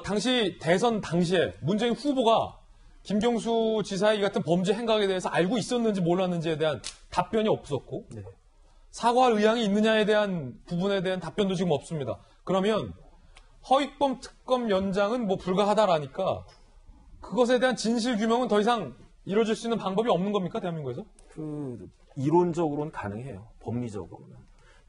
당시 대선 당시에 문재인 후보가 김경수 지사의 이 같은 범죄 행각에 대해서 알고 있었는지 몰랐는지에 대한 답변이 없었고 네. 사과할 의향이 있느냐에 대한 부분에 대한 답변도 지금 없습니다. 그러면 허위범 특검 연장은 뭐 불가하다라니까 그것에 대한 진실 규명은 더 이상 이루어질 수 있는 방법이 없는 겁니까, 대한민국에서? 이론적으로는 가능해요. 법리적으로는.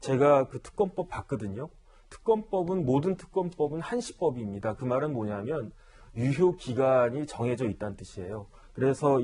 제가 그 특검법 봤거든요. 특검법은 모든 특검법은 한시법입니다. 그 말은 뭐냐면 유효 기간이 정해져 있다는 뜻이에요. 그래서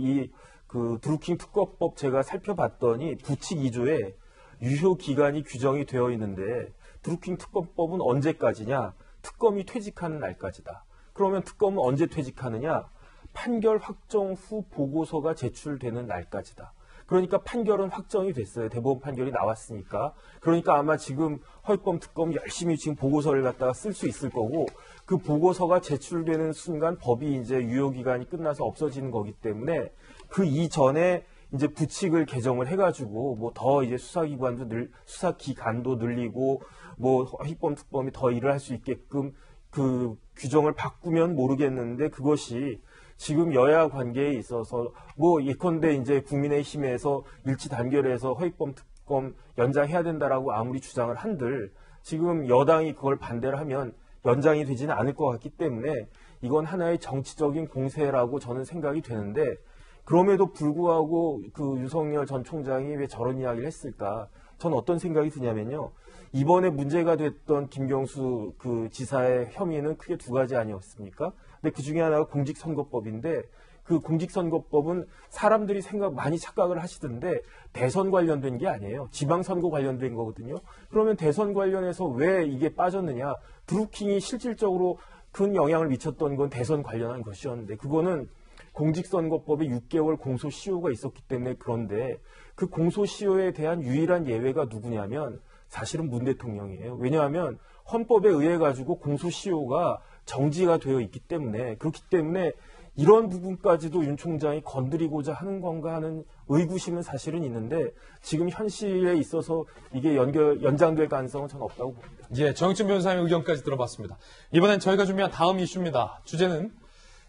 그 드루킹 특검법 제가 살펴봤더니 부칙 2조에 유효 기간이 규정이 되어 있는데 드루킹 특검법은 언제까지냐? 특검이 퇴직하는 날까지다. 그러면 특검은 언제 퇴직하느냐? 판결 확정 후 보고서가 제출되는 날까지다. 그러니까 판결은 확정이 됐어요. 대법원 판결이 나왔으니까. 그러니까 아마 지금 허위범 특검 열심히 지금 보고서를 갖다가 쓸 수 있을 거고 그 보고서가 제출되는 순간 법이 이제 유효기간이 끝나서 없어지는 거기 때문에 그 이전에 이제 부칙을 개정을 해가지고 뭐 더 이제 수사기간도 늘리고 뭐 허위범 특검이 더 일을 할 수 있게끔 그 규정을 바꾸면 모르겠는데 그것이 지금 여야 관계에 있어서 뭐 예컨대 이제 국민의힘에서 일치 단결해서 허위범 특검 연장해야 된다라고 아무리 주장을 한들 지금 여당이 그걸 반대를 하면 연장이 되지는 않을 것 같기 때문에 이건 하나의 정치적인 공세라고 저는 생각이 되는데 그럼에도 불구하고 그 윤석열 전 총장이 왜 저런 이야기를 했을까? 전 어떤 생각이 드냐면요. 이번에 문제가 됐던 김경수 그 지사의 혐의는 크게 두 가지 아니었습니까? 근데 그 중에 하나가 공직선거법인데 그 공직선거법은 사람들이 많이 착각을 하시던데 대선 관련된 게 아니에요. 지방선거 관련된 거거든요. 그러면 대선 관련해서 왜 이게 빠졌느냐? 드루킹이 실질적으로 큰 영향을 미쳤던 건 대선 관련한 것이었는데 그거는 공직선거법에 6개월 공소시효가 있었기 때문에 그런데 그 공소시효에 대한 유일한 예외가 누구냐면 사실은 문 대통령이에요. 왜냐하면 헌법에 의해 가지고 공소시효가 정지가 되어 있기 때문에 그렇기 때문에 이런 부분까지도 윤 총장이 건드리고자 하는 건가 하는 의구심은 사실은 있는데 지금 현실에 있어서 이게 연장될 가능성은 저는 없다고 봅니다. 예, 정영진 변호사의 의견까지 들어봤습니다. 이번엔 저희가 준비한 다음 이슈입니다. 주제는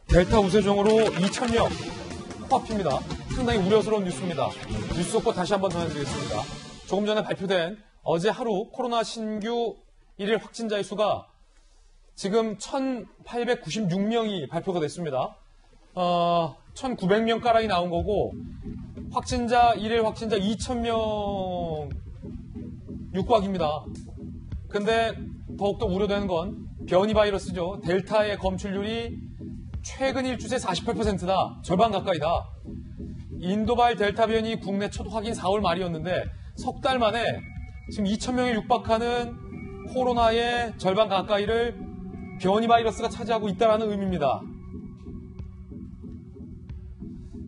델타 우세종으로 2,000명 코앞입니다. 상당히 우려스러운 뉴스입니다. 뉴스 속보 다시 한번 전해드리겠습니다. 조금 전에 발표된 어제 하루 코로나 신규 1일 확진자의 수가 지금 1,896명이 발표가 됐습니다. 1,900명 가량이 나온 거고 1일 확진자 2,000명 육박입니다. 근데 더욱더 우려되는 건 변이 바이러스죠. 델타의 검출률이 최근 일주새 48%다. 절반 가까이다. 인도발 델타 변이 국내 첫 확인 4월 말이었는데 석 달 만에 지금 2,000명에 육박하는 코로나의 절반 가까이를 변이 바이러스가 차지하고 있다는 의미입니다.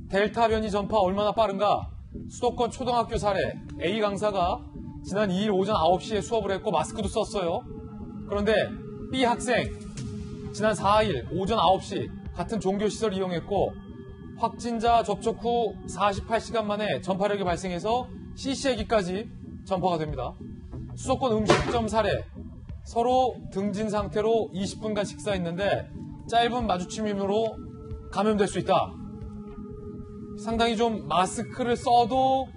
델타 변이 전파 얼마나 빠른가? 수도권 초등학교 사례 A 강사가 지난 2일 오전 9시에 수업을 했고 마스크도 썼어요. 그런데 B 학생 지난 4일 오전 9시 같은 종교시설 이용했고 확진자 접촉 후 48시간 만에 전파력이 발생해서 CC애기까지 전파가 됩니다. 수도권 음식점 사례 서로 등진 상태로 20분간 식사했는데 짧은 마주침으로 감염될 수 있다. 상당히 좀 마스크를 써도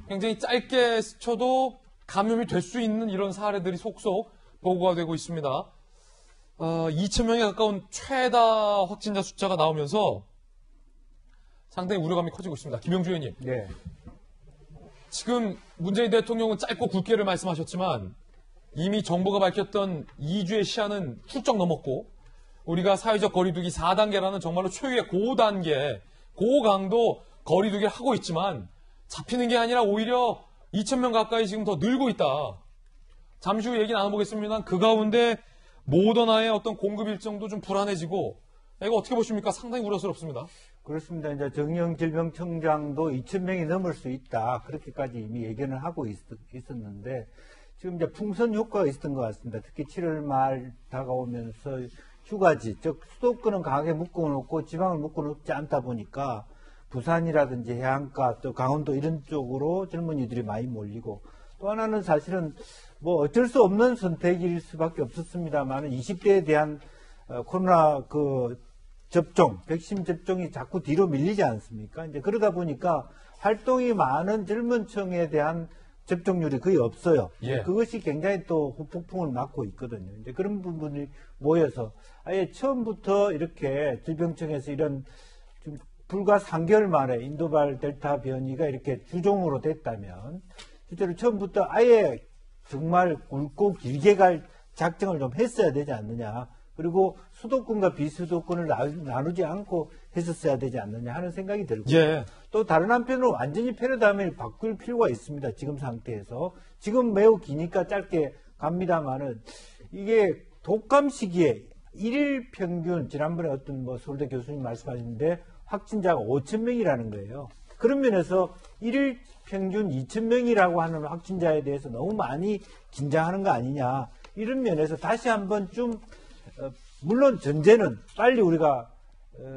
굉장히 짧게 스쳐도 감염이 될 수 있는 이런 사례들이 속속 보고가 되고 있습니다. 2,000명에 가까운 최다 확진자 숫자가 나오면서 상당히 우려감이 커지고 있습니다. 김영주 의원님. 네. 지금 문재인 대통령은 짧고 굵게를 말씀하셨지만 이미 정부가 밝혔던 2주의 시한은 훌쩍 넘었고 우리가 사회적 거리두기 4단계라는 정말로 초유의 고단계, 고강도 거리두기를 하고 있지만 잡히는 게 아니라 오히려 2,000명 가까이 지금 더 늘고 있다. 잠시 후 얘기 나눠보겠습니다. 그 가운데 모더나의 어떤 공급 일정도 좀 불안해지고 이거 어떻게 보십니까? 상당히 우려스럽습니다. 그렇습니다. 이제 정영질병청장도 2,000명이 넘을 수 있다. 그렇게까지 이미 예견을 하고 있었는데 지금 이제 풍선 효과가 있었던 것 같습니다. 특히 7월 말 다가오면서 휴가지, 즉 수도권은 강하게 묶어놓고 지방을 묶어놓지 않다 보니까 부산이라든지 해안가 또 강원도 이런 쪽으로 젊은이들이 많이 몰리고 또 하나는 사실은 뭐 어쩔 수 없는 선택일 수밖에 없었습니다만 20대에 대한 코로나 접종, 백신 접종이 자꾸 뒤로 밀리지 않습니까? 이제 그러다 보니까 활동이 많은 젊은 층에 대한 접종률이 거의 없어요. 예. 그것이 굉장히 또 후폭풍을 맞고 있거든요. 이제 그런 부분이 모여서 아예 처음부터 이렇게 질병청에서 이런 좀 불과 3개월 만에 인도발 델타 변이가 이렇게 주종으로 됐다면 실제로 처음부터 아예 정말 굵고 길게 갈 작정을 좀 했어야 되지 않느냐. 그리고 수도권과 비수도권을 나누지 않고 했었어야 되지 않느냐 하는 생각이 들고 예. 또 다른 한편으로 완전히 패러다임을 바꿀 필요가 있습니다. 지금 상태에서. 지금 매우 기니까 짧게 갑니다만은 이게 독감 시기에 일일 평균 지난번에 어떤 서울대 교수님 말씀하셨는데 확진자가 5,000명이라는 거예요. 그런 면에서 일일 평균 2,000명이라고 하는 확진자에 대해서 너무 많이 긴장하는 거 아니냐. 이런 면에서 다시 한번 좀 물론 전제는 빨리 우리가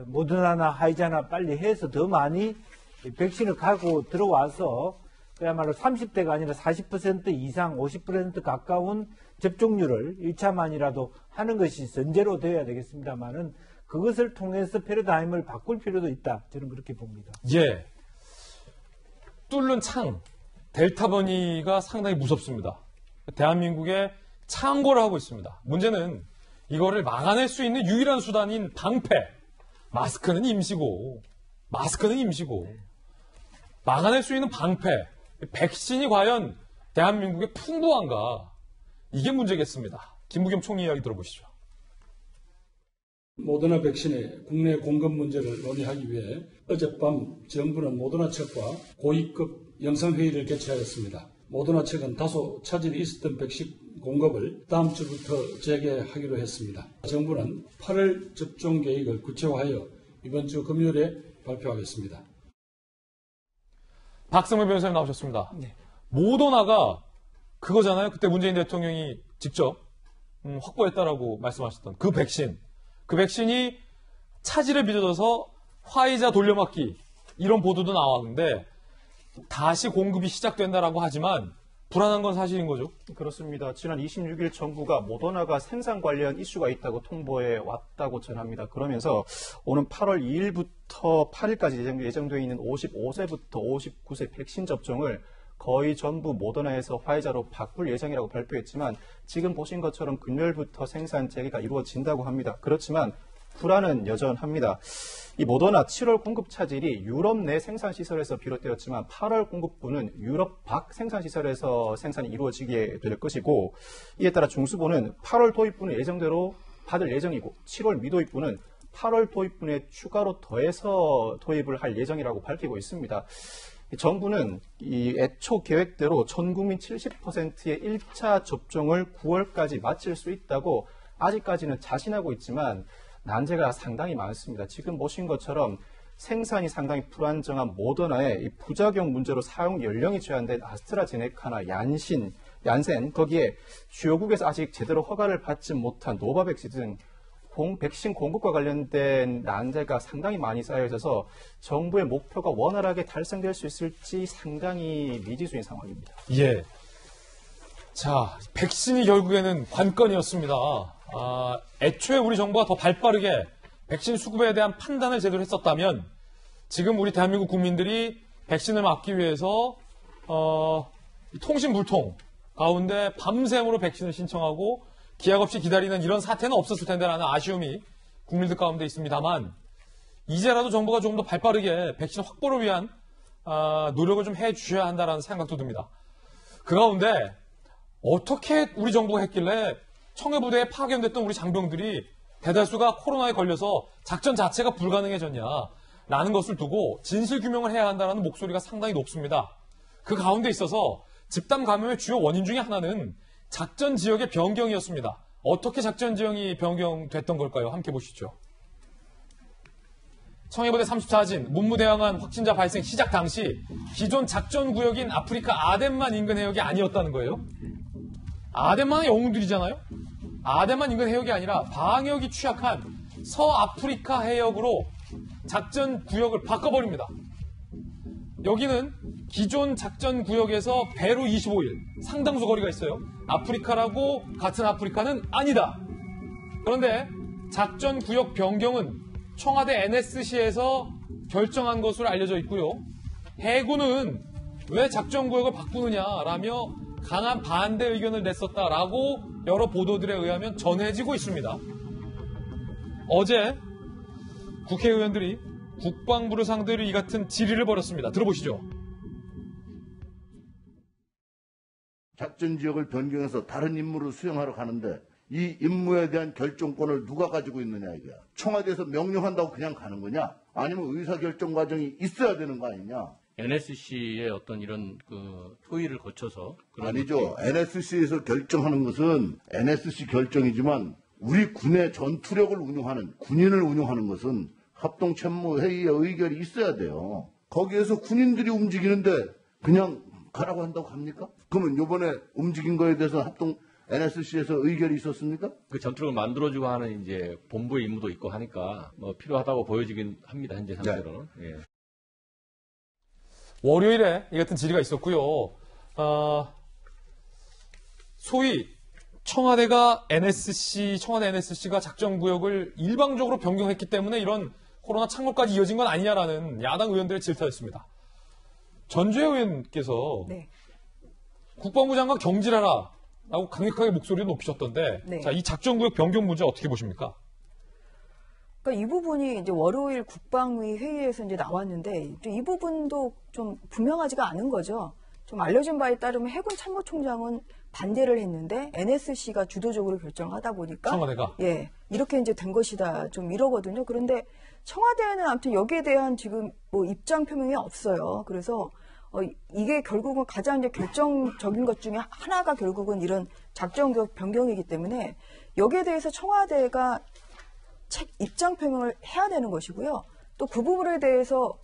모더나나 화이자나 빨리 해서 더 많이 백신을 갖고 들어와서 그야말로 30대가 아니라 40% 이상 50% 가까운 접종률을 1차만이라도 하는 것이 전제로 되어야 되겠습니다만은 그것을 통해서 패러다임을 바꿀 필요도 있다. 저는 그렇게 봅니다. 예. 뚫는 창, 델타 변이가 상당히 무섭습니다. 대한민국에 창궐을 하고 있습니다. 문제는 이거를 막아낼 수 있는 유일한 수단인 방패. 마스크는 임시고 막아낼 수 있는 방패. 백신이 과연 대한민국에 풍부한가? 이게 문제겠습니다. 김부겸 총리 이야기 들어보시죠. 모더나 백신의 국내 공급 문제를 논의하기 위해 어젯밤 정부는 모더나 측과 고위급 영상회의를 개최하였습니다. 모더나 측은 다소 차질이 있었던 백신 공급을 다음 주부터 재개하기로 했습니다. 정부는 8월 접종 계획을 구체화하여 이번 주 금요일에 발표하겠습니다. 박성민 변호사님 나오셨습니다. 네. 모더나가 그거잖아요. 그때 문재인 대통령이 직접 확보했다라고 말씀하셨던 그 백신. 그 백신이 차질을 빚어져서 화이자 돌려막기 이런 보도도 나왔는데 다시 공급이 시작된다라고 하지만 불안한 건 사실인 거죠? 그렇습니다. 지난 26일 정부가 모더나가 생산 관련 이슈가 있다고 통보해 왔다고 전합니다. 그러면서 오는 8월 2일부터 8일까지 예정되어 있는 55세부터 59세 백신 접종을 거의 전부 모더나에서 화이자로 바꿀 예정이라고 발표했지만 지금 보신 것처럼 금요일부터 생산 재개가 이루어진다고 합니다. 그렇지만 불안은 여전합니다. 이 모더나 7월 공급 차질이 유럽 내 생산시설에서 비롯되었지만 8월 공급분은 유럽 밖 생산시설에서 생산이 이루어지게 될 것이고 이에 따라 중수본은 8월 도입분을 예정대로 받을 예정이고 7월 미도입분은 8월 도입분에 추가로 더해서 도입을 할 예정이라고 밝히고 있습니다. 정부는 이 애초 계획대로 전 국민 70%의 1차 접종을 9월까지 마칠 수 있다고 아직까지는 자신하고 있지만 난제가 상당히 많습니다. 지금 보신 것처럼 생산이 상당히 불안정한 모더나의 이 부작용 문제로 사용 연령이 제한된 아스트라제네카나 얀센 거기에 주요국에서 아직 제대로 허가를 받지 못한 노바백신 등 백신 공급과 관련된 난제가 상당히 많이 쌓여 있어서 정부의 목표가 원활하게 달성될 수 있을지 상당히 미지수인 상황입니다. 예. 자, 백신이 결국에는 관건이었습니다. 애초에 우리 정부가 더 발빠르게 백신 수급에 대한 판단을 제대로 했었다면 지금 우리 대한민국 국민들이 백신을 맞기 위해서 통신불통 가운데 밤샘으로 백신을 신청하고 기약 없이 기다리는 이런 사태는 없었을 텐데라는 아쉬움이 국민들 가운데 있습니다만 이제라도 정부가 조금 더 발빠르게 백신 확보를 위한 노력을 좀 해주셔야 한다는 생각도 듭니다. 그 가운데 어떻게 우리 정부가 했길래 청해부대에 파견됐던 우리 장병들이 대다수가 코로나에 걸려서 작전 자체가 불가능해졌냐라는 것을 두고 진실규명을 해야 한다는 목소리가 상당히 높습니다. 그 가운데 있어서 집단 감염의 주요 원인 중에 하나는 작전 지역의 변경이었습니다. 어떻게 작전 지역이 변경됐던 걸까요? 함께 보시죠. 청해부대 34진 문무대항한 확진자 발생 시작 당시 기존 작전 구역인 아프리카 아덴만 인근 해역이 아니었다는 거예요. 아덴만은 영웅들이잖아요. 아덴만 인근 해역이 아니라 방역이 취약한 서아프리카 해역으로 작전 구역을 바꿔버립니다. 여기는 기존 작전 구역에서 배로 25일 상당수 거리가 있어요. 아프리카라고 같은 아프리카는 아니다. 그런데 작전 구역 변경은 청와대 NSC에서 결정한 것으로 알려져 있고요. 해군은 왜 작전 구역을 바꾸느냐라며 강한 반대 의견을 냈었다라고 여러 보도들에 의하면 전해지고 있습니다. 어제 국회의원들이 국방부를 상대로 이 같은 질의를 벌였습니다. 들어보시죠. 작전 지역을 변경해서 다른 임무를 수행하러 가는데 이 임무에 대한 결정권을 누가 가지고 있느냐 이거야. 청와대에서 명령한다고 그냥 가는 거냐? 아니면 의사결정 과정이 있어야 되는 거 아니냐? NSC의 어떤 이런 그 토의를 거쳐서 아니죠. NSC에서 결정하는 것은 NSC 결정이지만 우리 군의 전투력을 운용하는 군인을 운용하는 것은 합동참모회의의 의결이 있어야 돼요. 거기에서 군인들이 움직이는데 그냥 가라고 한다고 갑니까? 그러면 이번에 움직인 거에 대해서 합동 NSC에서 의결이 있었습니까? 그 전투력을 만들어주고 하는 이제 본부의 임무도 있고 하니까 뭐 필요하다고 보여지긴 합니다. 현재 상태로는. 네. 예. 월요일에 이 같은 질의가 있었고요. 소위 청와대 NSC가 작전구역을 일방적으로 변경했기 때문에 이런 코로나 창궐까지 이어진 건 아니냐라는 야당 의원들의 질타였습니다. 전주혜 의원께서 네. 국방부 장관 경질하라 라고 강력하게 목소리를 높이셨던데, 네. 자, 이 작전구역 변경 문제 어떻게 보십니까? 그러니까 이 부분이 이제 월요일 국방위 회의에서 이제 나왔는데, 이 부분도 좀 분명하지가 않은 거죠. 좀 알려진 바에 따르면 해군 참모총장은 반대를 했는데 NSC가 주도적으로 결정을 하다 보니까 청와대가 예 이렇게 이제 된 것이다 좀 이러거든요. 그런데 청와대는 아무튼 여기에 대한 지금 뭐 입장 표명이 없어요. 그래서 이게 결국은 가장 이제 결정적인 것 중에 하나가 결국은 이런 작전구역 변경이기 때문에 여기에 대해서 청와대가 입장 표명을 해야 되는 것이고요. 또 그 부분에 대해서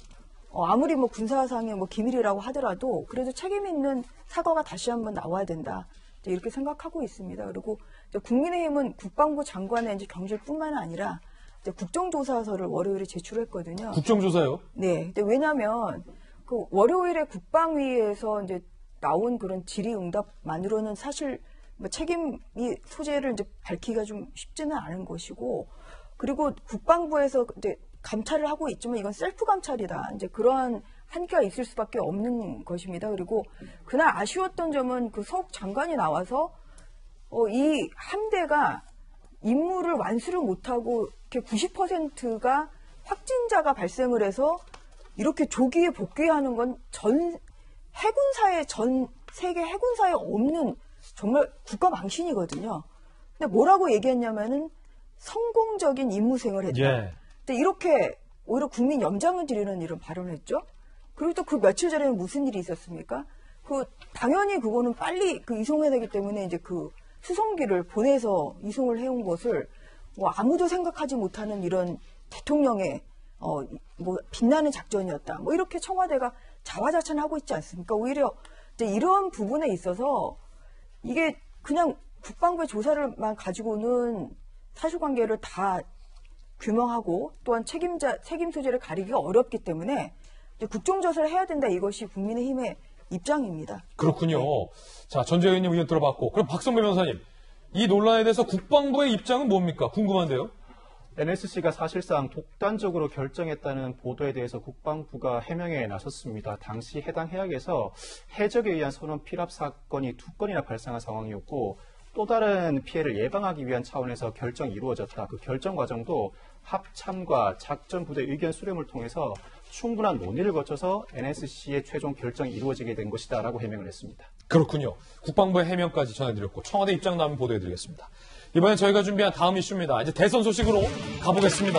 아무리 뭐 군사상의 뭐 기밀이라고 하더라도 그래도 책임 있는 사과가 다시 한번 나와야 된다. 이렇게 생각하고 있습니다. 그리고 국민의힘은 국방부 장관의 이제 경질뿐만 아니라 이제 국정조사서를 월요일에 제출했거든요. 국정조사요? 네. 근데 왜냐하면 그 월요일에 국방위에서 이제 나온 그런 질의응답만으로는 사실 뭐 책임이 소재를 이제 밝히기가 좀 쉽지는 않은 것이고, 그리고 국방부에서 이제 감찰을 하고 있지만 이건 셀프 감찰이다. 이제 그러한 한계가 있을 수밖에 없는 것입니다. 그리고 그날 아쉬웠던 점은 그 서욱 장관이 나와서 이 함대가 임무를 완수를 못하고 이렇게 90%가 확진자가 발생을 해서 이렇게 조기에 복귀하는 건 전 세계 해군사에 없는 정말 국가 망신이거든요. 근데 뭐라고 얘기했냐면은 성공적인 임무 수행을 했다. 예. 근데 이렇게 오히려 국민 연장을 드리는 이런 발언을 했죠. 그리고 또 그 며칠 전에는 무슨 일이 있었습니까? 당연히 그거는 빨리 이송해야 되기 때문에 이제 그 수송기를 보내서 이송을 해온 것을 뭐 아무도 생각하지 못하는 이런 대통령의 뭐 빛나는 작전이었다. 뭐 이렇게 청와대가 자화자찬하고 있지 않습니까? 오히려 이제 이런 부분에 있어서 이게 그냥 국방부의 조사를만 가지고는 사실관계를 다 규명하고 또한 책임 소재를 가리기가 어렵기 때문에 이제 국정조사를 해야 된다. 이것이 국민의힘의 입장입니다. 그렇군요. 자, 전주혜 의원님 의견 들어봤고, 그럼 박성배 변호사님, 이 논란에 대해서 국방부의 입장은 뭡니까? 궁금한데요. NSC가 사실상 독단적으로 결정했다는 보도에 대해서 국방부가 해명에 나섰습니다. 당시 해당 해역에서 해적에 의한 선원 피랍 사건이 2건이나 발생한 상황이었고, 또 다른 피해를 예방하기 위한 차원에서 결정이 이루어졌다. 그 결정 과정도 합참과 작전부대 의견 수렴을 통해서 충분한 논의를 거쳐서 NSC의 최종 결정이 이루어지게 된 것이다라고 해명을 했습니다. 그렇군요. 국방부의 해명까지 전해드렸고 청와대 입장 나면 보도해드리겠습니다. 이번엔 저희가 준비한 다음 이슈입니다. 이제 대선 소식으로 가보겠습니다.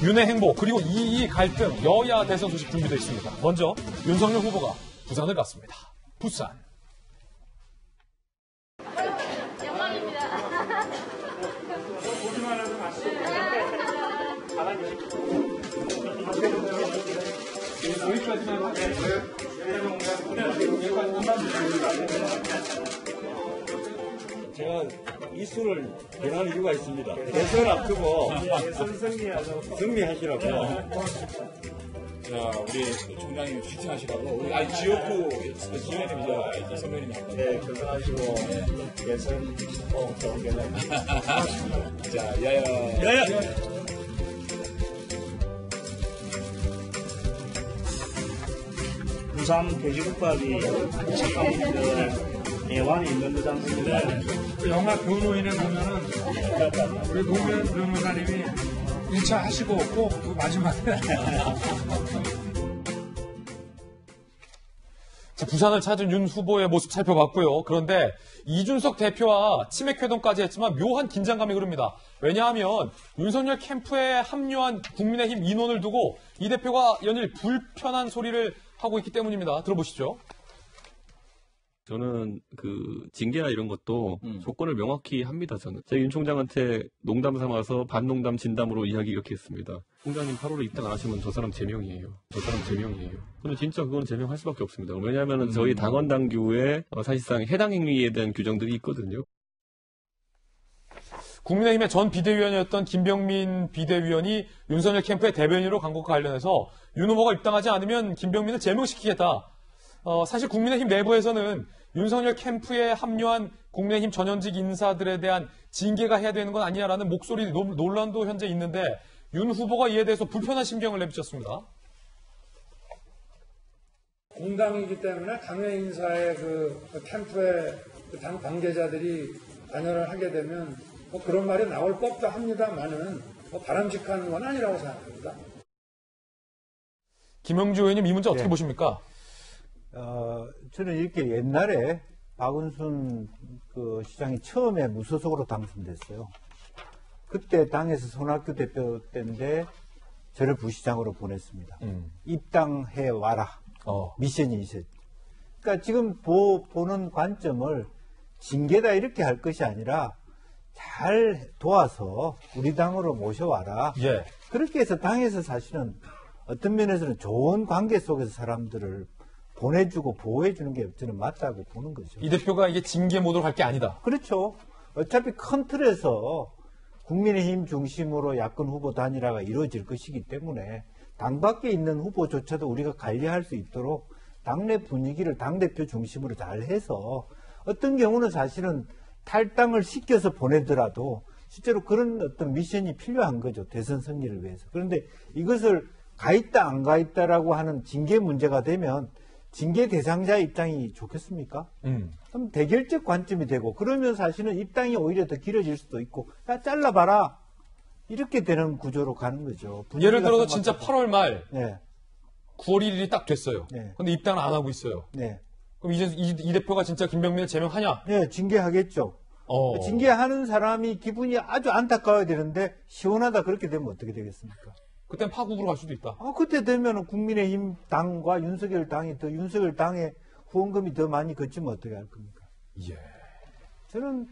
윤회 행보 그리고 이이 갈등 여야 대선 소식 준비되어 있습니다. 먼저 윤석열 후보가 부산을 갔습니다. 부산. 제가 이수를 변하는 이유가 있습니다. 대선 앞두고 승리하시라고. 자, 우리 총장님 휘팅하시라고. 지역구 지원님이죠. 선배님이 할 건데. 네, 건강하시고 대선 꼭 좋은 결과. 자, 야야. 부산 돼지국밥이 잠깐 대환이 있는 듯 않습니다. 영화 변호인에 보면은 우리 노무현 변호사님이 1차 하시고 꼭 그 마지막에. 자, 부산을 찾은 윤 후보의 모습 살펴봤고요. 그런데 이준석 대표와 치맥회동까지 했지만 묘한 긴장감이 흐릅니다. 왜냐하면 윤석열 캠프에 합류한 국민의힘 인원을 두고 이 대표가 연일 불편한 소리를 하고 있기 때문입니다. 들어보시죠. 저는 그 징계나 이런 것도 조건을 명확히 합니다. 저는 제가 윤 총장한테 농담 삼아서 반농담 진담으로 이야기 이렇게 했습니다. 총장님 8월에 입당 안 하시면 저 사람 제명이에요. 저 사람 제명이에요. 근데 진짜 그건 제명할 수밖에 없습니다. 왜냐하면 저희 당원 당규에 사실상 해당 행위에 대한 규정들이 있거든요. 국민의힘의 전 비대위원이었던 김병민 비대위원이 윤석열 캠프의 대변인으로 간 것과 관련해서 윤 후보가 입당하지 않으면 김병민을 제명시키겠다. 사실 국민의힘 내부에서는 윤석열 캠프에 합류한 국민의힘 전현직 인사들에 대한 징계가 해야 되는 건 아니냐라는 목소리, 논란도 현재 있는데 윤 후보가 이에 대해서 불편한 심경을 내비쳤습니다. 공당이기 때문에 당의 인사의 그 캠프에 그 당 관계자들이 관여를 하게 되면 뭐 그런 말이 나올 법도 합니다만은 뭐 바람직한 건 아니라고 생각합니다. 김영주 의원님 이 문제 어떻게 보십니까? 저는 이렇게 옛날에 박은순 그 시장이 처음에 무소속으로 당선됐어요. 그때 당에서 손학규 대표 때인데 저를 부시장으로 보냈습니다. 입당해 와라. 미션이 있어요. 그러니까 지금 보는 관점을 징계다 이렇게 할 것이 아니라 잘 도와서 우리 당으로 모셔와라. 예. 그렇게 해서 당에서 사실은 어떤 면에서는 좋은 관계 속에서 사람들을 보내주고 보호해주는 게 저는 맞다고 보는 거죠. 이 대표가 이게 징계 모드로 갈 게 아니다. 그렇죠. 어차피 큰 틀에서 국민의힘 중심으로 야권 후보 단일화가 이루어질 것이기 때문에 당 밖에 있는 후보조차도 우리가 관리할 수 있도록 당내 분위기를 당대표 중심으로 잘 해서 어떤 경우는 사실은 탈당을 시켜서 보내더라도 실제로 그런 어떤 미션이 필요한 거죠. 대선 승리를 위해서. 그런데 이것을 가 있다 안 가 있다라고 하는 징계 문제가 되면 징계 대상자 입장이 좋겠습니까? 그럼 대결적 관점이 되고 그러면 사실은 입당이 오히려 더 길어질 수도 있고 야 잘라봐라 이렇게 되는 구조로 가는 거죠. 예를 들어서 진짜 8월 말 네. 9월 1일이 딱 됐어요. 네. 그런데 입당을 안 하고 있어요. 네. 그럼 이제 이 대표가 진짜 김병민을 제명하냐? 네, 징계하겠죠. 징계하는 사람이 기분이 아주 안타까워야 되는데 시원하다 그렇게 되면 어떻게 되겠습니까? 그땐 파국으로 갈 수도 있다. 그때 되면 국민의힘 당과 윤석열 당의 후원금이 더 많이 걷히면 어떻게 할 겁니까? 예. 저는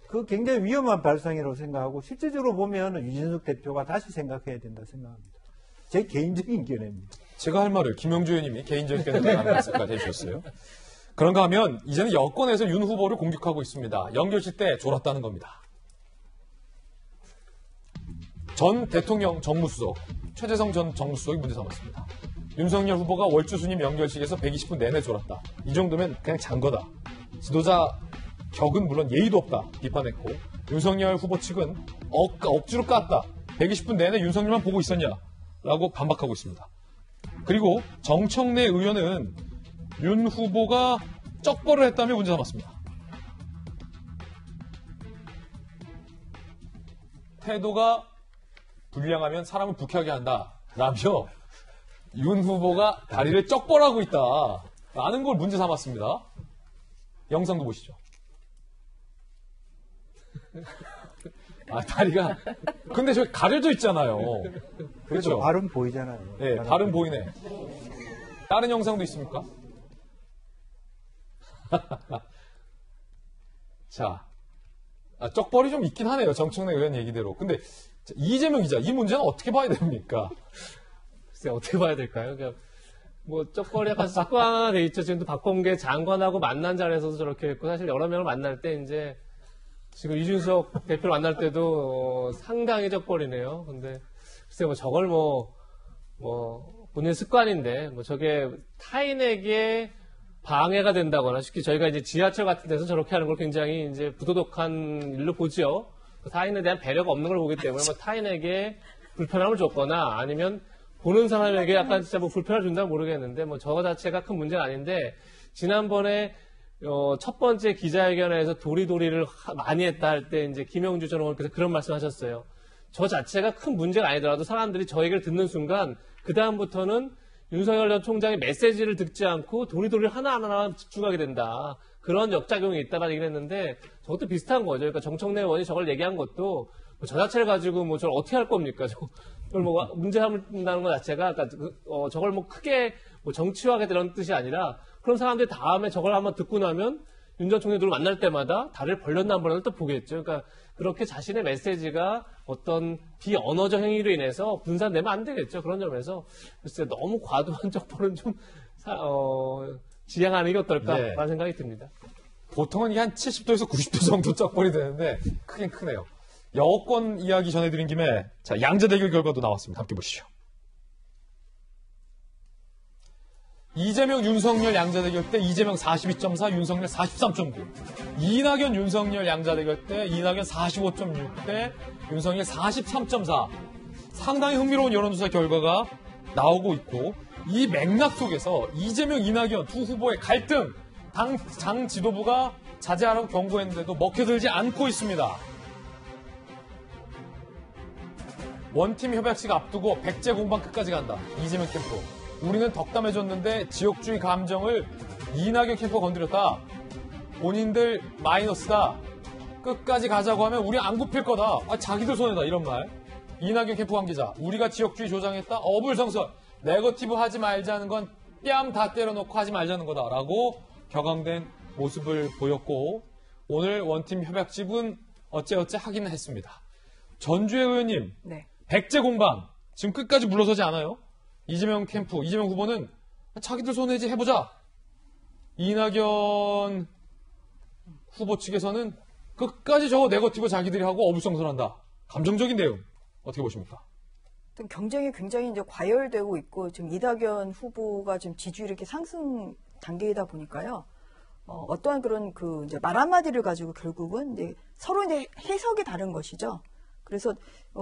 그 굉장히 위험한 발상이라고 생각하고 실제적으로 보면 유진석 대표가 다시 생각해야 된다 생각합니다. 제 개인적인 견해입니다. 제가 할 말을 김영주 의원님이 개인적인 견해까지 해주셨어요. 그런가 하면 이제는 여권에서 윤 후보를 공격하고 있습니다. 연결실 때 졸았다는 겁니다. 전 대통령 정무수석, 최재성 전 정무수석이 문제 삼았습니다. 윤석열 후보가 월주 수님 연결식에서 120분 내내 졸았다. 이 정도면 그냥 잔 거다. 지도자 격은 물론 예의도 없다 비판했고 윤석열 후보 측은 억지로 깠다. 120분 내내 윤석열만 보고 있었냐? 라고 반박하고 있습니다. 그리고 정청래 의원은 윤 후보가 쩍벌을 했다며 문제 삼았습니다. 태도가 불량하면 사람을 불쾌하게 한다. 라며 윤 후보가 다리를 쩍벌하고 있다. 라는 걸 문제 삼았습니다. 영상도 보시죠. 다리가. 근데 저기 가려져 있잖아요. 그렇죠. 발은 보이잖아요. 네, 발은 보이네. 다른 영상도 있습니까? 자, 쩍벌이 좀 있긴 하네요. 정청래 의원 얘기대로. 근데 이재명 기자, 이 문제는 어떻게 봐야 됩니까? 글쎄, 어떻게 봐야 될까요? 그러니까 뭐 쩍벌이 약간 습관화돼 있죠. 지금도 박범계 장관하고 만난 자리에서도 저렇게 했고 사실 여러 명을 만날 때 이제 지금 이준석 대표를 만날 때도 상당히 쩍벌이네요. 근데 글쎄 뭐 저걸 뭐 본인 습관인데 뭐 저게 타인에게 방해가 된다거나 쉽게 저희가 이제 지하철 같은 데서 저렇게 하는 걸 굉장히 이제 부도덕한 일로 보죠. 타인에 대한 배려가 없는 걸 보기 때문에 뭐 타인에게 불편함을 줬거나 아니면 보는 사람에게 약간 진짜 뭐 불편을 준다면 모르겠는데 뭐 저거 자체가 큰 문제는 아닌데 지난번에 첫 번째 기자회견에서 도리도리를 많이 했다 할 때 이제 김영주 전 의원께서 그런 말씀 하셨어요. 저 자체가 큰 문제가 아니더라도 사람들이 저 얘기를 듣는 순간 그다음부터는 윤석열 전 총장의 메시지를 듣지 않고 도리도리 하나하나 집중하게 된다. 그런 역작용이 있다라는 얘기를 했는데 저것도 비슷한 거죠. 그러니까 정청래 의원이 저걸 얘기한 것도 저 자체를 가지고 뭐 저걸 어떻게 할 겁니까? 저걸 뭐 문제 삼는다는 것 자체가 그러니까 저걸 뭐 크게 뭐 정치화하게 되는 뜻이 아니라 그럼 사람들이 다음에 저걸 한번 듣고 나면 윤 전 총리를 만날 때마다 다리를 벌렸나 안 벌렸나 또 보겠죠. 그러니까 그렇게 자신의 메시지가 어떤 비언어적 행위로 인해서 분산되면 안 되겠죠. 그런 점에서 글쎄 너무 과도한 척보는 좀 지양하는 게 어떨까라는 네. 생각이 듭니다. 보통은 이게 한 70도에서 90도 정도 쩍벌이 되는데 크긴 크네요. 여권 이야기 전해드린 김에 자 양자 대결 결과도 나왔습니다. 함께 보시죠. 이재명, 윤석열 양자 대결 때 이재명 42.4, 윤석열 43.9. 이낙연, 윤석열 양자 대결 때 이낙연 45.6 대 윤석열 43.4. 상당히 흥미로운 여론조사 결과가 나오고 있고 이 맥락 속에서 이재명, 이낙연 두 후보의 갈등, 당 지도부가 자제하라고 경고했는데도 먹혀들지 않고 있습니다. 원팀 협약식 앞두고 백제 공방 끝까지 간다. 이재명 캠프. 우리는 덕담해줬는데 지역주의 감정을 이낙연 캠프가 건드렸다. 본인들 마이너스다. 끝까지 가자고 하면 우리 안 굽힐 거다. 자기들 손해다. 이런 말. 이낙연 캠프 관계자. 우리가 지역주의 조장했다. 어불성설. 네거티브 하지 말자는 건 뺨 다 때려놓고 하지 말자는 거다. 라고 격앙된 모습을 보였고 오늘 원팀 협약집은 어째어째 하기는 했습니다. 전주혜 의원님. 네. 백제 공방. 지금 끝까지 물러서지 않아요. 이재명 캠프, 이재명 후보는 자기들 손해지 해보자. 이낙연 후보 측에서는 끝까지 저거 네거티브 자기들이 하고 어불성설한다. 감정적인 내용 어떻게 보십니까? 경쟁이 굉장히 이제 과열되고 있고 지금 이낙연 후보가 지금 지지율이 이렇게 상승 단계이다 보니까요. 어떠한 그런 그 이제 말 한마디를 가지고 결국은 이제 서로 이제 해석이 다른 것이죠. 그래서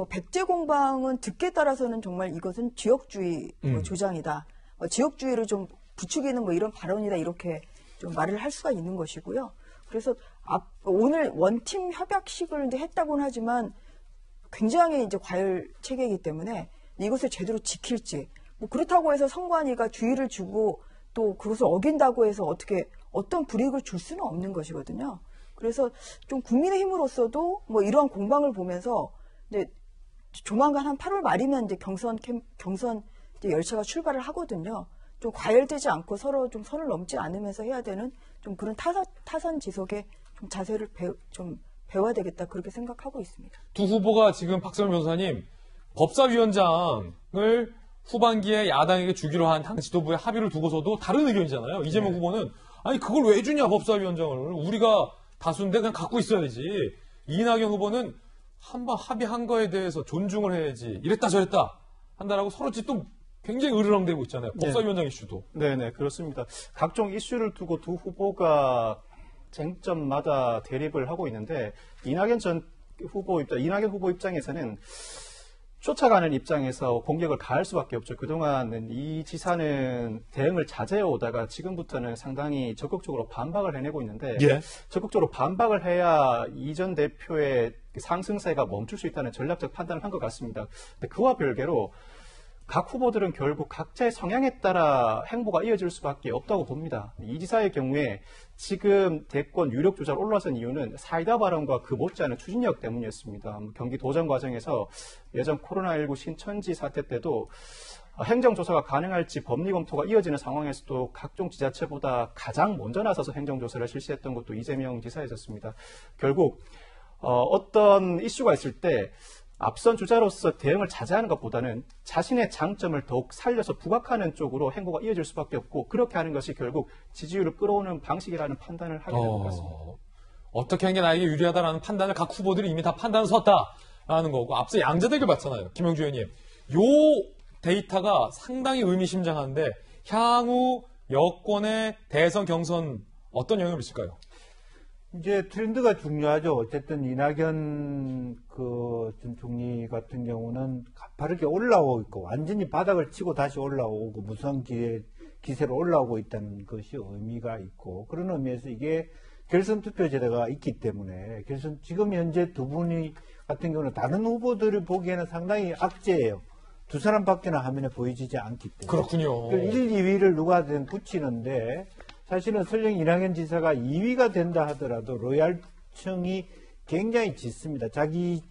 백제 공방은 듣기에 따라서는 정말 이것은 지역주의 조장이다. 지역주의를 좀 부추기는 뭐 이런 발언이다 이렇게 좀 말을 할 수가 있는 것이고요. 그래서 오늘 원팀 협약식을 이제 했다고는 하지만 굉장히 이제 과열 체계이기 때문에 이것을 제대로 지킬지 뭐 그렇다고 해서 선관위가 주의를 주고 또 그것을 어긴다고 해서 어떤 불이익을 줄 수는 없는 것이거든요. 그래서 좀 국민의힘으로서도 뭐 이러한 공방을 보면서 이제 조만간 한 8월 말이면 이제 경선 이제 열차가 출발을 하거든요. 좀 과열되지 않고 서로 좀 선을 넘지 않으면서 해야 되는 좀 그런 타선 지속에 좀 자세를 배워야 되겠다 그렇게 생각하고 있습니다. 두 후보가 지금 박성현 변호사님 법사위원장을 후반기에 야당에게 주기로 한 당 지도부의 합의를 두고서도 다른 의견이잖아요. 이재명 후보는 아니 그걸 왜 주냐 법사위원장을 우리가 다수인데 그냥 갖고 있어야 되지. 이낙연 후보는 한번 합의한 거에 대해서 존중을 해야지. 이랬다 저랬다 한다라고 서로 또 굉장히 으르렁대고 있잖아요. 법사위원장 이슈도. 네네 그렇습니다. 각종 이슈를 두고 두 후보가 쟁점마다 대립을 하고 있는데 이낙연 후보 입장에서는 쫓아가는 입장에서 공격을 가할 수밖에 없죠. 그동안은 이 지사는 대응을 자제해 오다가 지금부터는 상당히 적극적으로 반박을 해내고 있는데 적극적으로 반박을 해야 이 전 대표의 상승세가 멈출 수 있다는 전략적 판단을 한 것 같습니다. 근데 그와 별개로 각 후보들은 결국 각자의 성향에 따라 행보가 이어질 수밖에 없다고 봅니다. 이 지사의 경우에 지금 대권 유력 주자로 올라선 이유는 사이다 발언과 그 못지않은 추진력 때문이었습니다. 경기 도정 과정에서 예전 코로나19 신천지 사태 때도 행정조사가 가능할지 법리 검토가 이어지는 상황에서도 각종 지자체보다 가장 먼저 나서서 행정조사를 실시했던 것도 이재명 지사였었습니다. 결국 어떤 이슈가 있을 때 앞선 주자로서 대응을 자제하는 것보다는 자신의 장점을 더욱 살려서 부각하는 쪽으로 행보가 이어질 수밖에 없고 그렇게 하는 것이 결국 지지율을 끌어오는 방식이라는 판단을 하게 된 것 같습니다. 어떻게 하는 게 나에게 유리하다라는 판단을 각 후보들이 이미 다 판단을 섰다라는 거고 앞서 양자대결 봤잖아요. 김영주 의원님. 요 데이터가 상당히 의미심장한데 향후 여권의 대선 경선 어떤 영향을 미칠까요? 이제 트렌드가 중요하죠. 어쨌든 이낙연 전 총리 같은 경우는 가파르게 올라오고 있고 완전히 바닥을 치고 다시 올라오고 무성 기세로 올라오고 있다는 것이 의미가 있고 그런 의미에서 이게 결선 투표제도가 있기 때문에 지금 현재 두 분이 같은 경우는 다른 후보들을 보기에는 상당히 악재예요. 두 사람밖에나 화면에 보여지지 않기 때문에. 그렇군요. 1, 2위를 누가든 붙이는데 사실은 설령 이낙연 지사가 2위가 된다 하더라도 로얄층이 굉장히 짙습니다. 자기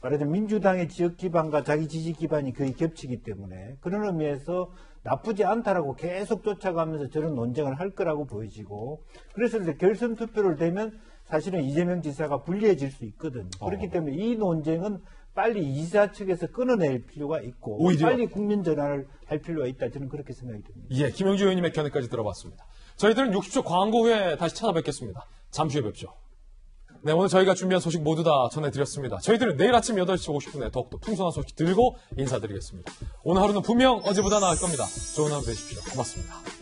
말하자면 민주당의 지역 기반과 자기 지지 기반이 거의 겹치기 때문에 그런 의미에서 나쁘지 않다라고 계속 쫓아가면서 저런 논쟁을 할 거라고 보여지고 그래서 이제 결선 투표를 되면 사실은 이재명 지사가 불리해질 수 있거든요. 그렇기 때문에 이 논쟁은 빨리 이사 측에서 끊어낼 필요가 있고 오히려. 빨리 국민 전환을 할 필요가 있다. 저는 그렇게 생각이 듭니다. 예, 김영주 의원님의 견해까지 들어봤습니다. 저희들은 60초 광고 후에 다시 찾아뵙겠습니다. 잠시 후에 뵙죠. 네, 오늘 저희가 준비한 소식 모두 다 전해드렸습니다. 저희들은 내일 아침 8시 50분에 더욱더 풍성한 소식 들고 인사드리겠습니다. 오늘 하루는 분명 어제보다 나을 겁니다. 좋은 하루 되십시오. 고맙습니다.